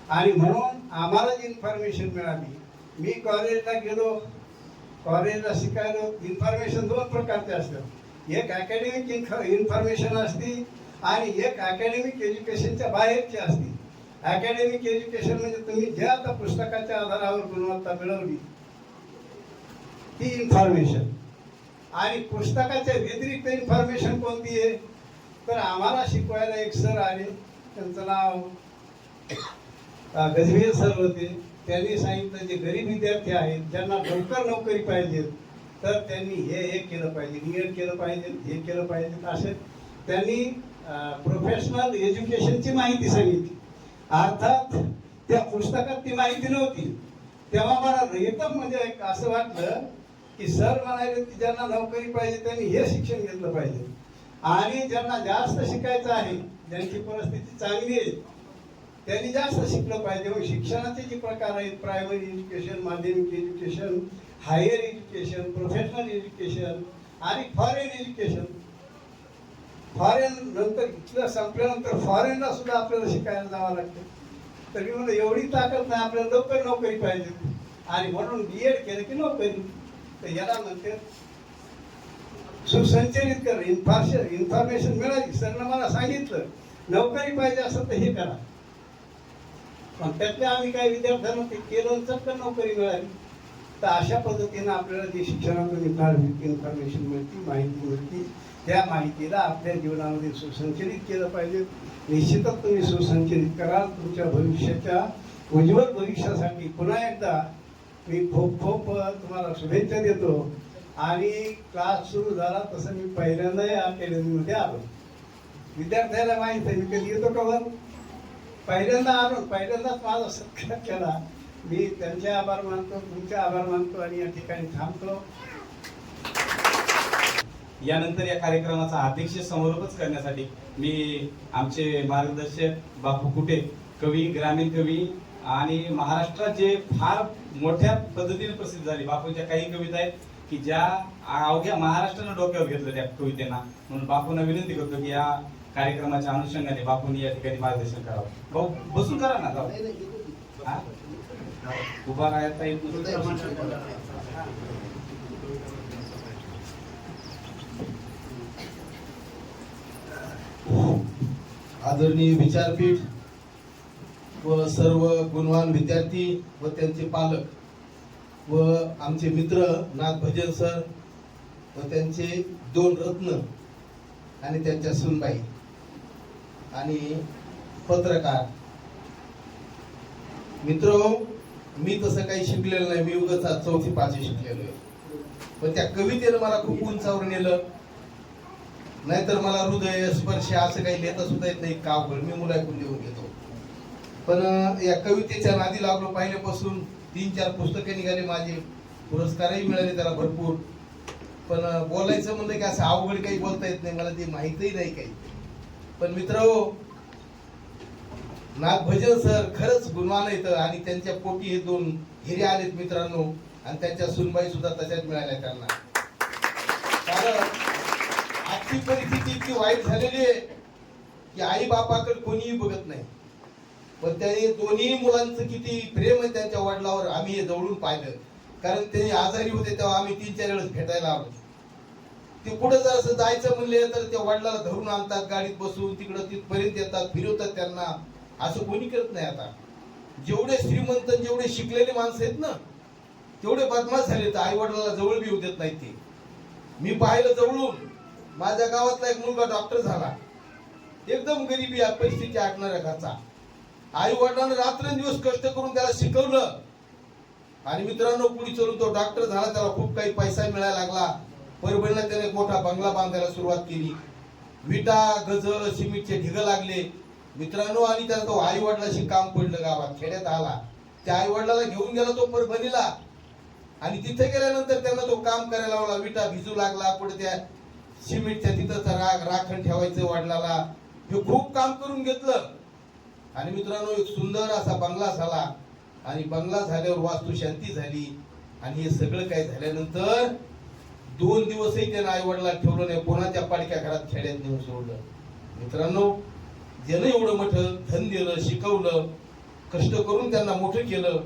आणि म्हणून आम्हाला जी इन्फॉर्मेशन मिळाली, मी कॉलेजला गेलो, कॉलेजला शिकायलो. इन्फॉर्मेशन 2 प्रकारचे असतात. एक अकॅडमिक इन्फॉर्मेशन असते आणि एक अकॅडमिक एज्युकेशनच्या बाहेरची असते. अकॅडमिक एज्युकेशन म्हणजे तुम्ही ज्या आता पुस्तकाच्या आधारावर गुणवत्ता मिळवली ती इन्फॉर्मेशन. आणि पुस्तकाच्या व्यतिरिक्त इन्फॉर्मेशन कोणती आहे, तर आम्हाला शिकवायला एक सर आले, त्यांचं नाव गजबीर सर होते. त्यांनी सांगितलं जे गरीब विद्यार्थी आहेत ज्यांना लवकर नोकरी पाहिजे तर त्यांनी हे केलं पाहिजे, नियड केलं पाहिजे, हे केलं पाहिजे. असे त्यांनी प्रोफेशनल एज्युकेशनची माहिती सांगितली. अर्थात त्या पुस्तकात ती माहिती नव्हती. तेव्हा मला एकदम म्हणजे असं वाटलं की सर म्हणाले की ज्यांना नोकरी पाहिजे त्यांनी हे शिक्षण घेतलं पाहिजे आणि ज्यांना जास्त शिकायचं आहे, ज्यांची परिस्थिती चांगली आहे त्यांनी जास्त शिकलं पाहिजे. मग शिक्षणाचे जे प्रकार आहेत, प्रायमरी एज्युकेशन, माध्यमिक education, higher education, professional education आणि फॉरेन एज्युकेशन. फॉरेन नंतर इथलं संपल्यानंतर फॉरेनला सुद्धा आपल्याला शिकायला जावं लागतं. तर मी म्हणलं एवढी ताकद नाही, आपल्याला लवकर नोकरी पाहिजे आणि म्हणून BEd केलं की नोकरी. तर याला म्हणते सुसंचरित कर. इन्फॉर्मेशन मिळाली, सरनं मला सांगितलं नोकरी पाहिजे असं तर हे करा. पण त्यातल्या आम्ही काही विद्यार्थ्यांना ते केलं, चटकन नोकरी मिळाली. तर अशा पद्धतीनं आपल्याला जी शिक्षणातून इन्फॉर्मेशन मिळते, माहिती मिळते, त्या माहितीला आपल्या जीवनामध्ये सुसंचरित केलं पाहिजे. निश्चितच तुम्ही सुसंचरित कराल. तुमच्या भविष्याच्या उज्ज्वल भविष्यासाठी पुन्हा एकदा मी खूप खूप तुम्हाला शुभेच्छा देतो. आणि क्लास सुरू झाला तसं मी पहिल्यांदा या अकॅडमीमध्ये आलो. विद्यार्थ्याला माहीत आहे मी कधी येतो का बरं, पहिल्यांदा आलो, पहिल्यांदाच माझा सत्कार केला. मी त्यांचे आभार मानतो, तुमचे आभार मानतो आणि या ठिकाणी थांबतो. यानंतर या कार्यक्रमाचा अध्यक्ष समारोपच करण्यासाठी मी आमचे मार्गदर्शक बापू कुटे, कवी, ग्रामीण कवी आणि महाराष्ट्रात जे फार मोठ्या पद्धतीने प्रसिद्ध झाले, बापूंच्या काही कविता आहेत की ज्या अवघ्या महाराष्ट्रानं डोक्यावर घेतलं त्या कवितेना. म्हणून बापूंना विनंती करतो की या कार्यक्रमाच्या अनुषंगाने बापूंनी या ठिकाणी मार्गदर्शन करावं. भाऊ बसून करा ना, जाऊ हा? उभा राहता येत नसेल. आदरणीय विचारपीठ व सर्व गुणवान विद्यार्थी व त्यांचे पालक व आमचे मित्र नाथ भजन सर व त्यांचे 2 रत्न आणि त्यांच्या सुनबाई आणि पत्रकार मित्र, मी तसं काही शिकलेलं नाही. मी उगाच 4थी 5वी शिकलेलो आहे. पण त्या कवितेनं मला खूप उंचावर नेलं. नाहीतर मला हृदय स्पर्श असं काही लिहिता सुद्धा येत नाही. कावळ मी मुलाकडून लिहून घेतो. पण या कवितेच्या नादी लागलो पहिल्यापासून. 3-4 पुस्तके निघाले माझे, पुरस्कारही मिळाले त्याला भरपूर. पण बोलायचं म्हणलं की असं अवघड काही बोलता येत नाही, मला ते माहितही नाही काही. पण मित्र, नाथ भजन सर खरंच गुणवान आहेत आणि त्यांच्या पोटी हे 2 हिरे आलेत मित्रांनो. आणि त्यांच्या सुनबाई सुद्धा तशाच मिळाल्या त्यांना. कारण आजची परिस्थिती इतकी वाईट झालेली आहे की आई बापाकडे कोणीही बघत नाही. पण त्यांनी दोन्ही मुलांचं किती प्रेम आहे त्यांच्या वडिलावर आम्ही हे जवळून पाहिलं. कारण त्यांनी आजारी होते तेव्हा आम्ही 3-4 वेळेस भेटायला आलो. ते कुठं जर असं जायचं म्हणले तर त्या वडिलाला धरून आणतात, गाडीत बसून तिकडं तिथपर्यंत येतात, फिरवतात त्यांना. असं कोणी करत नाही आता. जेवढे श्रीमंत जेवढे शिकलेले माणसं आहेत ना तेवढे बदमाश झाले तर आई वडिलाला जवळ बी येऊ देत नाही ते. मी पाहिलं जवळून. माझ्या गावातला एक मुलगा डॉक्टर झाला, एकदम गरिबी परिस्थिती आटणाऱ्या घरचा. आई वडिलांना रात्रंदिवस कष्ट करून त्याला शिकवलं आणि मित्रांनो पुढे चलून तो डॉक्टर झाला. त्याला खूप काही पैसा मिळायला लागला. परभणीला त्याने मोठा बंगला बांधायला सुरुवात केली. विटा गज सिमेंटचे ढिग लागले मित्रांनो. आणि त्याला तो आई वडिलाशी काम पडलं, गावात खेड्यात आला. त्या आई वडिलाला घेऊन गेला तो परभणीला आणि तिथे गेल्यानंतर त्यांना तो काम करायला लावला. विटा भिजू लागला, पुढे त्या सिमेंटच्या तिथं राखण ठेवायचं वडिलाला. हे खूप काम करून घेतलं आणि मित्रांनो एक सुंदर असा बंगला झाला आणि बंगला झाल्यावर वास्तू शांती झाली आणि हे सगळं काय झाल्यानंतर 2 दिवसही त्यानं आई वडिला ठेवलं नाही, पुन्हा त्या पाडक्या घरात खेड्यात नेऊन सोडलं. मित्रांनो ज्यानं एवढं मोठं धन दिलं, शिकवलं, कष्ट करून त्यांना मोठं केलं,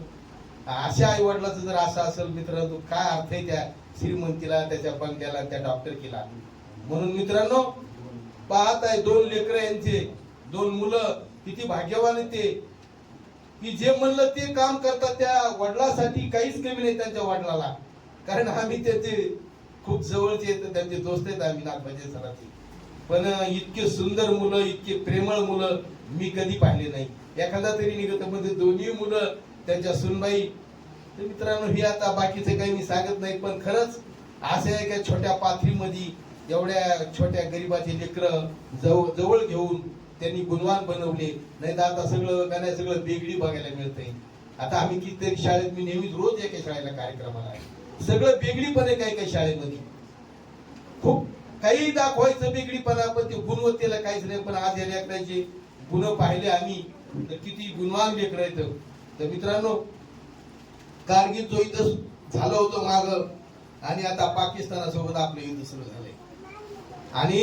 अशा आई वडिलाचं जर असं असेल मित्रांनो, काय अर्थ आहे त्या श्रीमंतीला, त्याच्या बंगल्याला, त्या डॉक्टर केला. म्हणून मित्रांनो पाहत आहे 2 लेकरं यांचे, 2 मुलं, किती भाग्यवान आहेत ते की जे म्हणलं ते काम करतात. त्या वडिलांसाठी काहीच कमी नाही त्यांच्या वडिलाला, कारण आम्ही त्याचे खूप जवळचे आहेत, त्यांचे दोस्त आहेत आम्ही नागबाजी सरांचे. पण इतके सुंदर मुलं, इतके प्रेमळ मुलं मी कधी पाहिले नाही. एखादा तरी निघत म्हणजे दोन्ही मुलं त्यांच्या सुनबाई. तर मित्रांनो ही आता बाकीचे काही मी सांगत नाही, पण खरंच असे आहे का छोट्या पाथरीमध्ये एवढ्या छोट्या गरीबाचे लेकरं जवळ घेऊन त्यांनी गुणवान बनवले. नाही तर आता सगळं बेगडी बघायला मिळतंय. आता आम्ही कितीतरी शाळेत, मी नेहमीच रोज एका शाळेला कार्यक्रमाला आहे, सगळं बेगडीपण आहे काही शाळेमध्ये. खूप काही दाखवायचं बेगडीपणा, पण ते गुणवत्तेला काहीच नाही. पण आज या लेकरांचे गुण पाहिले आम्ही तर किती गुणवान लेकर आहेत. तर मित्रांनो कारगिल जो इथं झालं होतं माग, आणि आता पाकिस्तानासोबत आपलं युद्ध सुरू झालंय आणि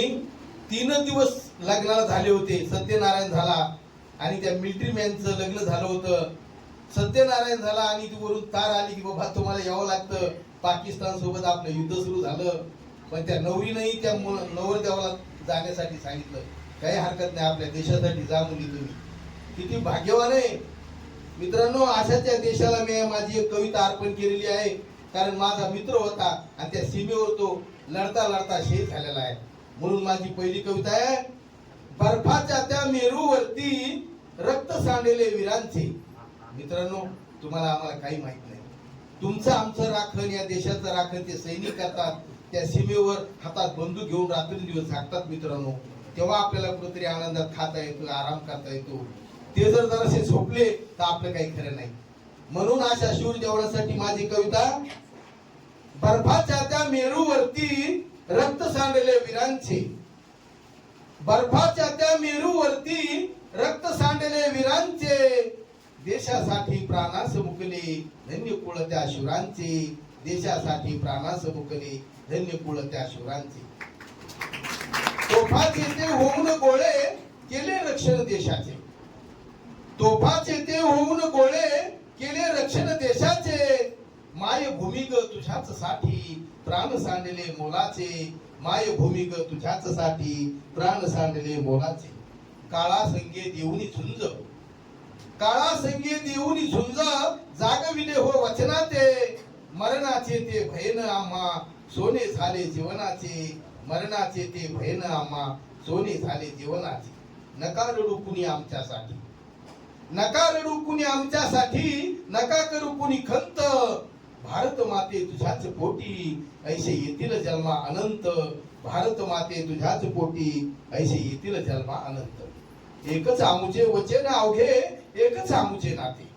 3 दिवस लग्नाला झाले होते. सत्यनारायण झाला आणि त्या मिलिटरी मॅनचं लग्न झालं होतं. सत्यनारायण झाला आणि ती वरून तार आली की बाबा तुम्हाला यावं लागतं, पाकिस्तान सोबत आपलं युद्ध सुरू झालं. पण त्या नवरीनंही त्या नवरदेवाला जाण्यासाठी सांगितलं, काही हरकत नाही, आपल्या देशासाठी जा मुली तुम्ही. किती भाग्यवान आहे मित्रांनो. अशाच या देशाला मी माझी एक कविता अर्पण केलेली आहे, कारण माझा मित्र होता आणि त्या सीमेवर तो लढता लढता शहीद झालेला आहे. म्हणून माझी पहिली कविता आहे, बर्फाच्या त्या मेरूवरती रक्त सांडलेले वीरांचे. मित्रांनो तुम्हाला आम्हाला काही माहित नाही, तुमचं आमचं राखण, या देशाचं राखण ते सैनिक करतात. त्या सीमेवर हातात बंदूक घेऊन रात्रंदिवस झाकतात मित्रांनो. तेव्हा आपल्याला कुठेतरी आनंदात खाता येतो, आराम करता येतो. ते जर जरासे झोपले तर आपलं काही खरं नाही. म्हणून अशा शूर जवानांसाठी माझी कविता, बर्फाच्या त्या मेरूवरती रक्त सांडलेले वीरांचे. बर्फाच्या त्या मेरूवरती रक्त सांडलेले वीरांचे, देशासाठी प्राणास मुकले धन्य कुळ त्या शूरांचे. देशासाठी प्राणास मुकले धन्य कुळ त्या शूरांचे. तोफाचे ते होऊन गोळे केले रक्षण देशाचे. तोफाचे ते होऊन गोळे केले रक्षण देशाचे. माय भूमी ग तुझ्याच साठी प्राण सांडले मोलाचे. माय भूमी ग तुझ्याच साठी प्राण सांडले मोलाचे. काळा संगे देऊनी झुंज, काळा संगे देऊनी झुंज, जागविले हो वचनाचे. मरणाचे ते भयन आम्हा सोने झाले जीवनाचे. मरणाचे ते भयन आम्हा सोने झाले जीवनाचे. नका रडू कुणी आमच्यासाठी, नका रडू कुणी आमच्यासाठी, नका करू कुणी खंत. भारत माते तुझ्याच पोटी ऐसे येतील जन्मा अनंत. भारत माते तुझ्याच पोटी ऐसे येतील जन्मा अनंत. एकच आमुचे वचन अवघे, एकच आमुचे नाते.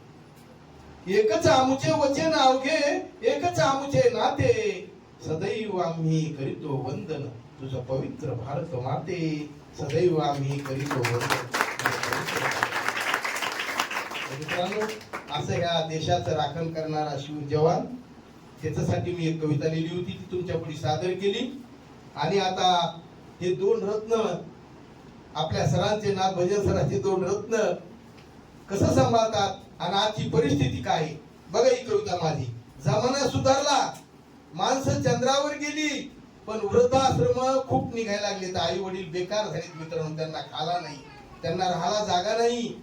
एकच आमुचे वचन अवघे, एकच आमुचे नाते. सदैव आम्ही करीतो वंदन तुझं पवित्र भारत माते. सदैव आम्ही करीतो वंदन. मित्रांनो असं ह्या देशाचं राखण करणारा शिव जवान, त्याच्यासाठी मी एक कविता लिहिली होती, ती तुमच्या पुढे सादर केली. आणि आता हे 2 रत्न आपल्या सरांचे नाव, भजन सरांचे 2 रत्न कसं सांभाळतात आणि आजची परिस्थिती काय आहे बघा. ही कविता माझी. जमाना सुधारला, माणसं चंद्रावर गेली, पण वृद्धाश्रम खूप निघायला लागले. तर आई वडील बेकार झालेत मित्रांनो, त्यांना खाला नाही, त्यांना राहायला जागा नाही.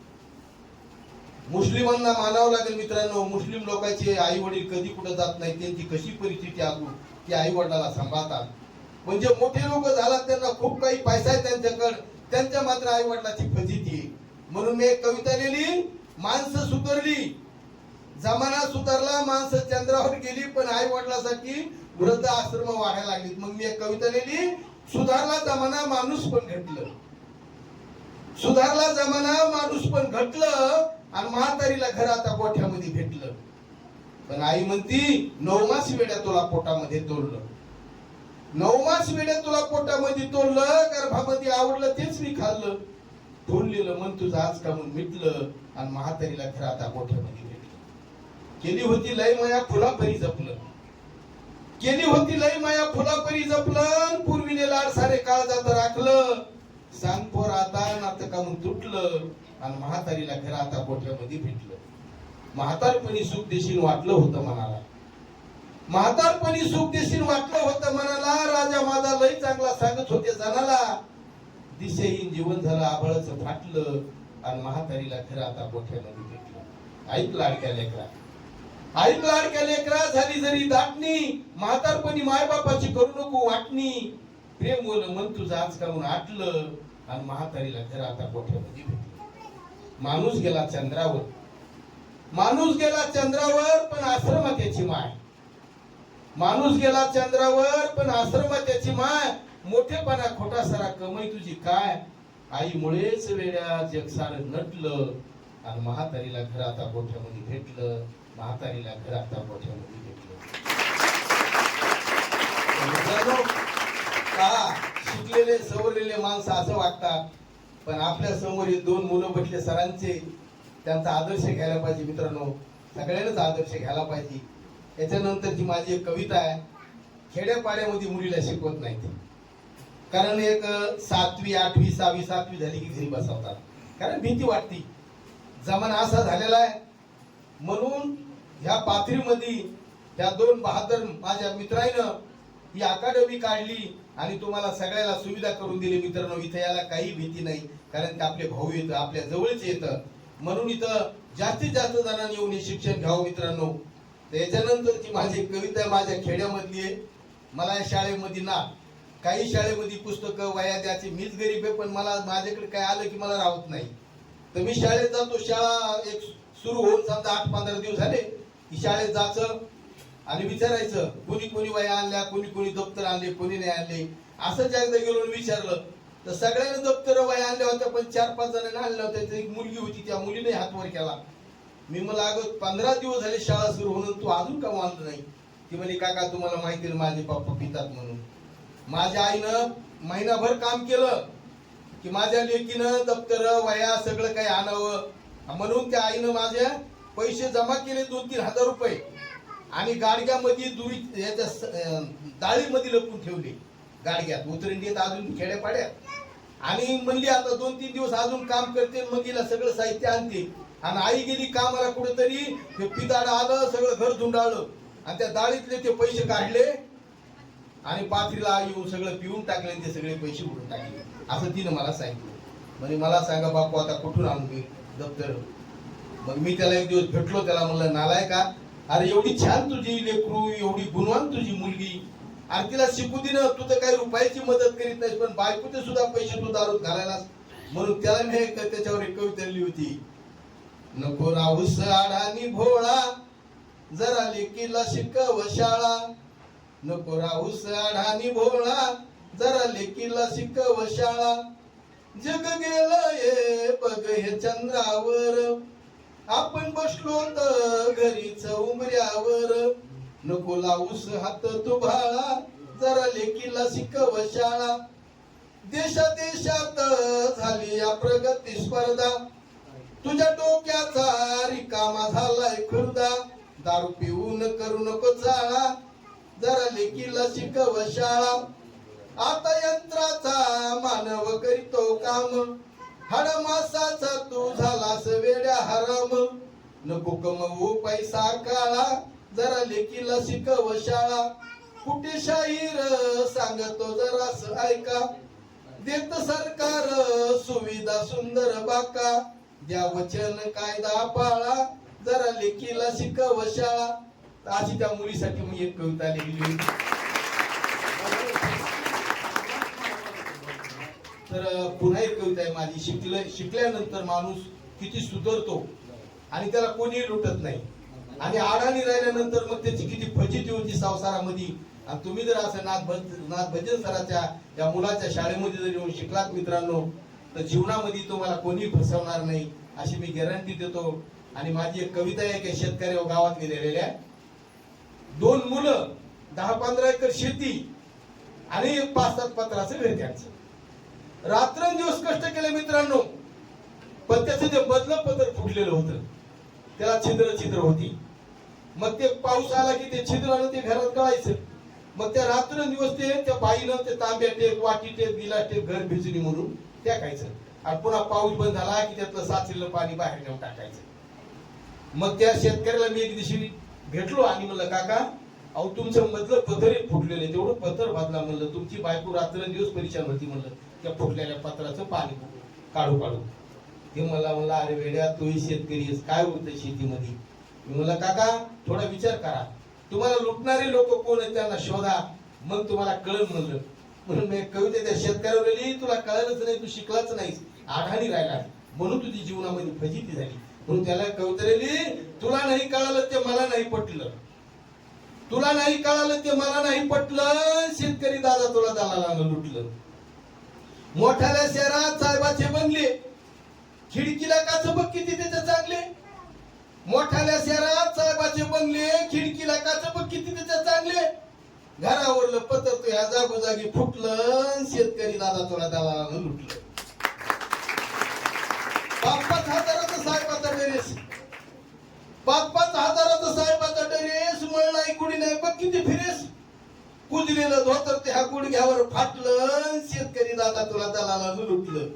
मुस्लिमांना मानावं लागेल मित्रांनो, मुस्लिम लोकांचे आई वडील कधी कुठं जात नाही. त्यांची कशी परिस्थिती असू ती आई वडिलाला सांभाळतात. म्हणजे मोठे लोक झाला, त्यांना खूप काही पैसा आहे त्यांच्याकडे, त्यांच्या मात्र आई वडिलाची फजिती आहे. म्हणून मी एक कविता लिहिली, माणसं सुधारली, जमाना सुधारला, माणसं चंद्रावर गेली, पण आई वडिलासाठी वृद्ध आश्रम वाढायला लागली. मग मी एक कविता लिहिली, सुधारला जमाना माणूस पण घटलं. सुधारला जमाना माणूस पण घटलं आणि म्हातारीला घर आता गोठ्यामध्ये भेटलं. पण आई म्हणती 9 मास वेड्या तुला पोटामध्ये तोडलं. 9 मास वेड्या तुला पोटामध्ये तोडलं, गर्भामध्ये आवडलं तेच मी खाल्लं. फुललेलं मन तुझं आज का म्हणून मिटलं आणि म्हातारीला खरं आता गोठ्यामध्ये भेटलं. केली होती लय माया फुलापरी जपलं, केली होती लय माया फुलापरी जपलं, पूर्वीने लाड सारे काळ जात राखलं. सांग पोर आता नातं का म्हणून तुटलं आणि म्हातारीला खरं आता गोठ्यामध्ये भेटलं. म्हातारपणी सुख देशील वाटलं होतं मनाला, म्हातारपणी सुख देशील वाटलं होतं मनाला. राजा माझा लय चांगला सांगत होते जनाला, दिशेहीन जीवन झालं आबळाचं फाटलं आणि म्हातारीला खरं आता गोठ्यामध्ये भेटलं. ऐक लाडक्या लेकरा, ऐक लाडक्या लेकरा, झाली जरी दाटणी, म्हातारपणी मायबापाची करू नको वाटणी. प्रेम बोल मन तुझं आज काढून आटलं आणि म्हातारीला खरं आता गोठ्यामध्ये भेटलं. माणूस गेला चंद्रावर, माणूस गेला चंद्रावर पण आश्रमात त्याची माय. माणूस गेला चंद्रावर पण आश्रमात त्याची माय. मोठेपणा खोटा सारा कमाई तुझी काय, आईमुळेच वेड्या जग सारं नटलं आणि म्हातारीला घर आता गोठ्यामध्ये भेटलं. म्हातारीला घर आता गोठ्यामध्ये भेटलं. मित्रांनो, का शिकलेले सवरलेले माणसं असं वागतात, पण आपल्या समोर हे दोन मुलं बसले सरांचे, त्यांचा आदर्श घ्यायला पाहिजे. मित्रांनो, सगळ्यांनाच आदर्श घ्यायला पाहिजे. याच्यानंतरची माझी एक कविता आहे. खेड्यापाड्यामध्ये मुलीला शिकवत नाही, कारण एक 7वी 8वी 6वी 7वी झाली की घरी बसवतात, कारण भीती वाटती. जमाना असा झालेला आहे. म्हणून ह्या पाथरीमध्ये त्या दोन बहादर माझ्या मित्रांनं ही अकादमी काढली आणि तुम्हाला सगळ्याला सुविधा करून दिली. मित्रांनो, इथे याला काही भीती नाही, कारण ते आपले भाऊ येतं, आपल्या जवळचे येतं. म्हणून इथं जास्तीत जास्त जणांनी येऊन हे शिक्षण घ्यावं. मित्रांनो, त्याच्यानंतरची माझी कविता आहे, माझ्या खेड्यामधली आहे. मला या शाळेमध्ये ना काही शाळेमध्ये पुस्तकं वया द्यायची, मीच गरीब आहे, पण मला माझ्याकडे काय आलं की मला राहत नाही. तर मी शाळेत जातो. शाळा एक सुरू होऊन समजा 8-15 दिवस झाले की शाळेत जायचं आणि विचारायचं कोणी कोणी वया आणल्या, कोणी कोणी दप्तर आणले, कोणी नाही आणले. असंच एकदा गेलो आणि विचारलं तर सगळ्यांनी दप्तर वया आणल्या होत्या, पण 4-5 जणांना आणल्या होत्या. एक मुलगी होती, त्या मुलीने हात वर केला. मी मला अगं 15 दिवस झाले शाळा सुरू होऊन तू अजून का आणलं नाही. ती म्हणे काका तुम्हाला माहिती आहे माझे पप्पा पितात म्हणून. माझ्या आईनं महिनाभर काम केलं की माझ्या लेकीनं दप्तर वया सगळं काही आणावं, म्हणून त्या आईनं माझ्या पैसे जमा केले 2-3 हजार रुपये आणि गाडग्यामध्ये दुरी याच्या डाळीमध्ये लपून ठेवले. गाडग्यात उतरंडीत अजून खेड्यापाड्यात. आणि म्हणली आता 2-3 दिवस अजून काम करते, मग तिला सगळं साहित्य आणते. आणि आई गेली कामाला कुठेतरी, पिताड आलं, सगळं घर धुंडाळलं आणि त्या डाळीतले ते पैसे काढले आणि पाथरीला येऊन सगळं पिऊन टाकले आणि ते सगळे पैसे उडून टाकले. असं तिनं मला सांगितलं. म्हणजे मला सांगा बापू आता कुठून आणू मी दप्तर. मग मी त्याला एक दिवस भेटलो, त्याला म्हणलं नालाय का, अरे एवढी छान तुझी लेकरू, एवढी गुणवान तुझी मुलगी, आणि तिला शिकू दे ना, तू तर काही रुपयाची मदत करीत नाहीस, पण बायकोचे सुद्धा पैसे तू दारूत घालायला. म्हणून त्याला मी त्याच्यावर एक कविता लिहिली होती. नको राहूस आडानी भोळा, जरा लेकीला शिकव शाळा. नको राहूस आडानी भोळा, जरा लेकीला शिकव शाळा. जग गेलंय बघ हे चंद्रावर, आपण बसलो तर घरीच उमऱ्यावर. नको लावूस हात तू भाळा, जरा लेकीला शिकव शाळा. देशात झाली या प्रगती स्पर्धा, तुझ्या डोक्याचा रिकामा झालाय खुर्दा. दारू पिऊन करू नको जाळा, जरा लेकीला शिकव शाळा. आता यंत्राचा मानव करीतो काम, हाडमासाचा तू झालास वेड्या हराम. नको कमवू पैसा काळा, जरा लेकीला शिकव शाळा. कुठे शाहीर सांगतो जरास ऐका, देत सरकार सुविधा सुंदर बाका. द्या वचन कायदा पाळा, जरा लेकीला शिकव शाळा. अशी त्या मुलीसाठी मी एक कविता लिहिली होती. तर पुन्हा एक कविता आहे माझी. शिकल्यानंतर माणूस किती सुधारतो आणि त्याला कोणी लुटत नाही, आणि आडाणी राहिल्यानंतर मग त्याची किती फजिती होती संसारामध्ये. आणि तुम्ही जर असं नाथ भजन सराच्या या मुलाच्या शाळेमध्ये जर येऊन शिकलात मित्रांनो, तर जीवनामध्ये तुम्हाला कोणी फसवणार नाही अशी मी गॅरंटी देतो. आणि माझी एक कविता आहे की शेतकरी गावात गेलेल्या 2 मुलं, 10-15 एकर शेती आणि 5-7 पत्राचं घर त्यांचं. रात्रंदिवस कष्ट केले मित्रांनो. पण त्याचं जे मधलं पत्र फुटलेलं होतं त्याला छिद्र होती. मग ते पाऊस आला की ते छिद्रानं ते घरात गळायचं. मग त्या रात्रंदिवस ते त्या बाईनं ते तांब्या टेप, वाटी टेप, गिलास टेप घर भिजली म्हणून टाकायचं आणि पुन्हा पाऊस बंद झाला की त्यातलं साचलेलं पाणी बाहेर नेऊन टाकायचं. मग त्या शेतकऱ्याला मी एक दिवशी भेटलो आणि म्हणलं, काका अहो तुमचं मधलं पत्र फुटलेलं तेवढं पत्र बांधला म्हणलं. तुमची बायको रात्रंदिवस परेशान होती म्हणलं त्या फुटलेल्या पत्राचं पाणी काढू. ते म्हणला अरे वेड्या तोही शेतकरी काय होतं शेतीमध्ये. मी म्हणलं काका थोडा विचार करा, तुम्हाला लुटणारे लोक कोण आहेत त्यांना शोधा, मग तुम्हाला कळलं म्हणलं. म्हणून मी कविता त्या शेतकऱ्यावर लिहिली, तुला कळलंच नाही, तू शिकलाच नाहीस, आघाडी राहिला म्हणून तुझी जीवनामध्ये फजिती झाली. म्हणून त्याला कविता लिहिली, तुला नाही कळालं ते मला नाही पटलं, तुला नाही कळालं ते मला नाही पटलं, शेतकरी दादा तुला दलालानं लुटलं. मोठ्याल्या शहरात साहेबाचे बंगले, खिडकीला काच बघ किती त्याचे चांगले. मोठ्याल्या शहरात साहेबाचे बंगले, खिडकीला काच बघ किती त्याचे चांगले. घरावरलं पत्र तो ह्या जागोजागी फुटलं, शेतकरी दादा तुला दलालानं लुटलं. 5-5 हजाराचं साहेबाचा टेरेस, 5-5 हजाराचं साहेबाचा टेरेस, मळ नाही कुणी नाही बघ किती फिरेस. कुजलेलं धोतर त्या गुडघ्यावर फाटलं, शेतकरी दादा तुला दलालानं लुटलं.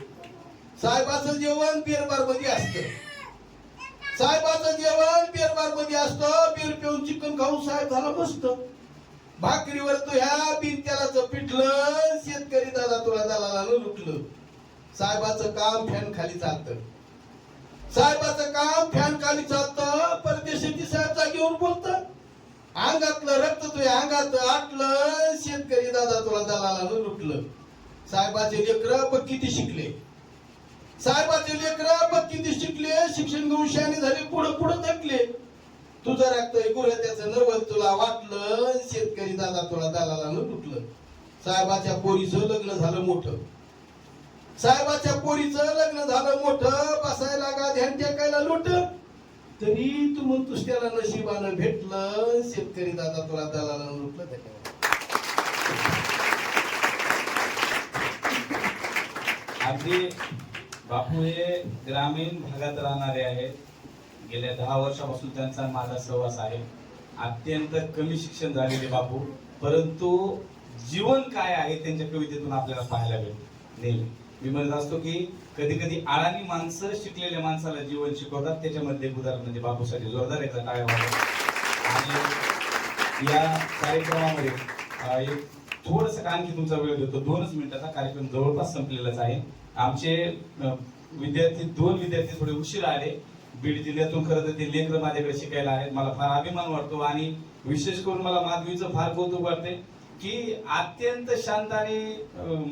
साहेबाचं जेवण बिअरबार मध्ये असतं, साहेबाचं जेवण बिअरबार मध्ये असतं. बिअर पिऊन चिकन खाऊन साहेब झाला मस्त. भाकरीवर तो ह्या बिन त्यालाच पिटलं, शेतकरी दादा तुला दलालानं लुटलं. साहेबाचं काम फॅन खाली चालतं, साहेबाचं काम फॅन खाली चालतं. परदेशाची साहेब जागेवर बोलतं, अंगातलं रक्त तुझ्या अंगात आटलं, शेतकरी दादा तुला दलालानं लुटलं. साहेबाचे लेकरं बघ किती शिकले, साहेबाचे लेकरं बघ किती शिकले, शिक्षण घेऊन शहाणे झाले, पुढं थकले. तुझं रक्त गुरु त्याचं नवल तुला वाटलं, शेतकरी दादा तुला दलालानं लुटलं. साहेबाच्या पोरीचं लग्न झालं मोठं, साहेबाच्या पोरीचं लग्न झालं मोठं. बसायला का ध्यान टेकायला लोट, तरी तू म्हणतोस त्याला नशिबानं भेटलं, शेतकरी दादा तुला दलालानं लुटलं. अगदी बापू हे ग्रामीण भागात राहणारे आहेत. गेल्या 10 वर्षापासून त्यांचा माझा सहवास आहे. अत्यंत कमी शिक्षण झालेले बापू, परंतु जीवन काय आहे त्यांच्या कवितेतून आपल्याला पाहायला भेटते. नेहमी मी म्हणत असतो की कधी कधी आळानी माणसं शिकलेल्या माणसाला जीवन शिकवतात. त्याच्यामध्ये एक उदाहरण म्हणजे बापूसाठी जोरदार एकदा टाळ्या वाजवा. आणि या कार्यक्रमामध्ये एक थोडस आणखी तुमचा वेळ देतो, 2च मिनिटाचा कार्यक्रम जवळपास संपलेलाच आहे. आमचे विद्यार्थी 2 विद्यार्थी थोडे उशीर आले बीड जिल्ह्यातून. खरं तर ते लेकरं माझ्याकडे शिकायला आहेत, मला फार अभिमान वाटतो. आणि विशेष करून मला माधवीचं फार कौतुक वाटते की अत्यंत शांत आणि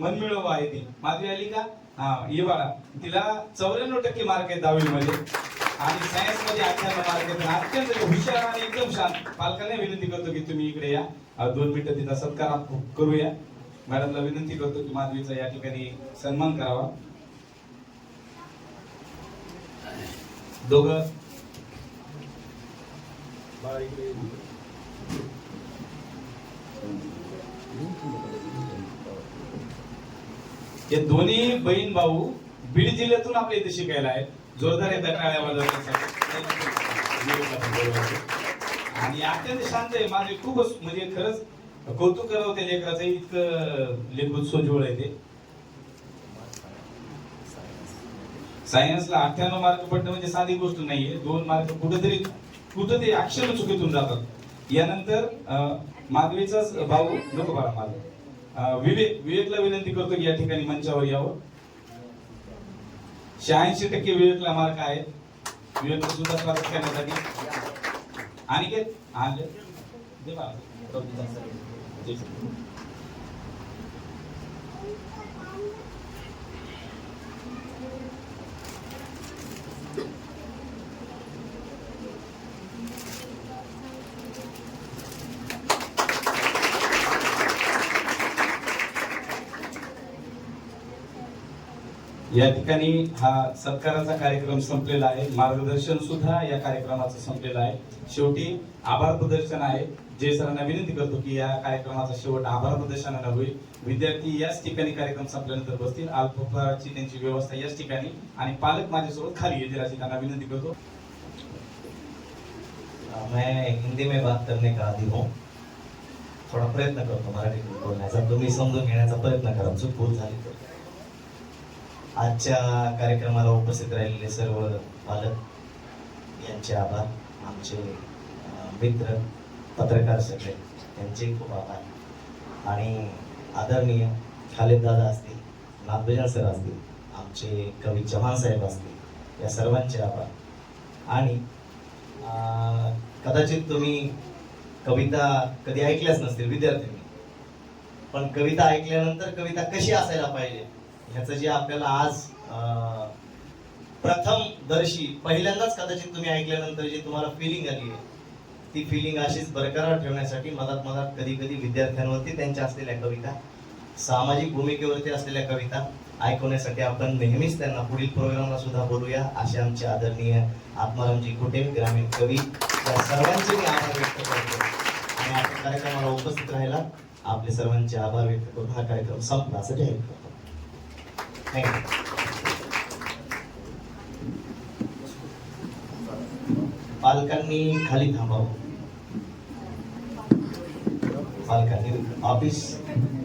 मनमिळव आहे ती. माधवी आली का? हा ये बाळा. तिला 94% मार्क आहेत 10वी मध्ये आणि सायन्स मध्ये 98 मार्क आहेत. अत्यंत हुशार आणि एकदम शांत. पालकांना विनंती करतो की तुम्ही इकडे या, 2 मिनिटं तिचा सत्कार करूया. मॅडमला विनंती करतो की माधवीचा या ठिकाणी सन्मान करावा. दोघं हे दोन्ही बहीण भाऊ बीड जिल्ह्यातून आपल्या इथे शिकायला आहेत. जोरदार एकदा टाळ्या वाजवण्यासाठी. आणि अत्यंत शांत आहे माझे, खूपच म्हणजे खरंच कौतुक करावं त्या लेकराचं. इतकं लेकरू सोज्वळ आहे ते. सायन्सला 98 मार्क पडणं म्हणजे साधी गोष्ट नाहीये. 2 मार्क कुठं ते अक्षर चुकीतून जातात. यानंतर माधवीचाच भाऊ नको बाळा माझा विवेकला विनंती करतो की या ठिकाणी मंचावर यावं. 86% विवेकला मार्क आहेत. विवेकला सुद्धा स्वागत करण्यासाठी अनिकेत आणले दे बाळा. या ठिकाणी हा सत्काराचा कार्यक्रम संपलेला आहे. मार्गदर्शन सुद्धा या कार्यक्रमाचं संपलेलं आहे. शेवटी आभार प्रदर्शन आहे. जय सरांना विनंती करतो की या कार्यक्रमाचा शेवट आभार प्रदर्शनाने होईल. विद्यार्थी याच ठिकाणी कार्यक्रम संपल्यानंतर बसतील. अल्पोपहाराची त्यांची व्यवस्था याच ठिकाणी आणि पालक माझ्यासोबत खाली येतील अशी त्यांना विनंती करतो. मैं हिंदी में बात करने का आदी हूँ. थोडा प्रयत्न करतो मराठीतून बोलण्याचा. तुम्ही समजून घेण्याचा प्रयत्न करा चूक भूल झाली तर. आजच्या कार्यक्रमाला उपस्थित राहिलेले सर्व पालक यांचे आभार. आमचे मित्र पत्रकार सगळे यांचे खूप आभार. आणि आदरणीय खालिद दादा असतील, नागभूषण सर असतील, आमचे कवी चव्हाण साहेब असतील, या सर्वांचे आभार. आणि कदाचित तुम्ही कविता कधी ऐकल्याच नसतील विद्यार्थ्यांनी, पण कविता ऐकल्यानंतर कविता कशी असायला पाहिजे ह्याचं जे आपल्याला आज प्रथम दर्शी पहिल्यांदाच कदाचित तुम्ही ऐकल्यानंतर जी तुम्हाला फिलिंग आली आहे, ती फिलिंग अशीच बरकरार ठेवण्यासाठी मधात कधी कधी विद्यार्थ्यांवरती त्यांच्या असलेल्या कविता, सामाजिक भूमिकेवरती असलेल्या कविता ऐकवण्यासाठी आपण नेहमीच त्यांना पुढील प्रोग्रामला सुद्धा बोलूया. असे आमचे आदरणीय आत्मारामजी कुटे ग्रामीण कवी, या सर्वांचे मी आभार व्यक्त करतो. आणि आपल्या कार्यक्रमाला उपस्थित राहिला आपले सर्वांचे आभार व्यक्त करून हा कार्यक्रम संपला असं जाहीर करतो. थँक्यू. पालकांनी खाली थांबावं. पालकांनी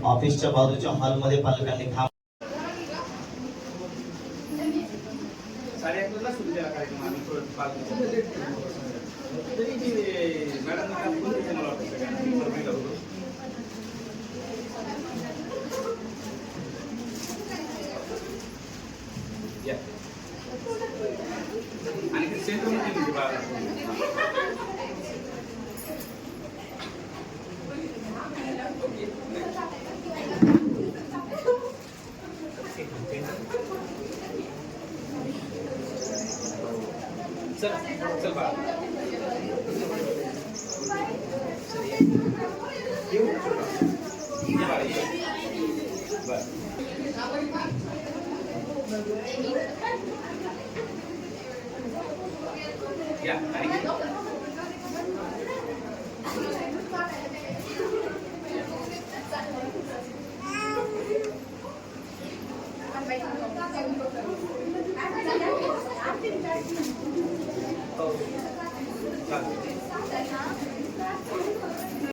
ऑफिसच्या बाजूच्या हॉलमध्ये पालकांनी थांब. साडेआठला सुरू केला कार्यक्रम आम्ही तरी मॅडम मला वाटतं सगळ्यांना आणि सेंटरमध्ये चल चल बा या चालेल.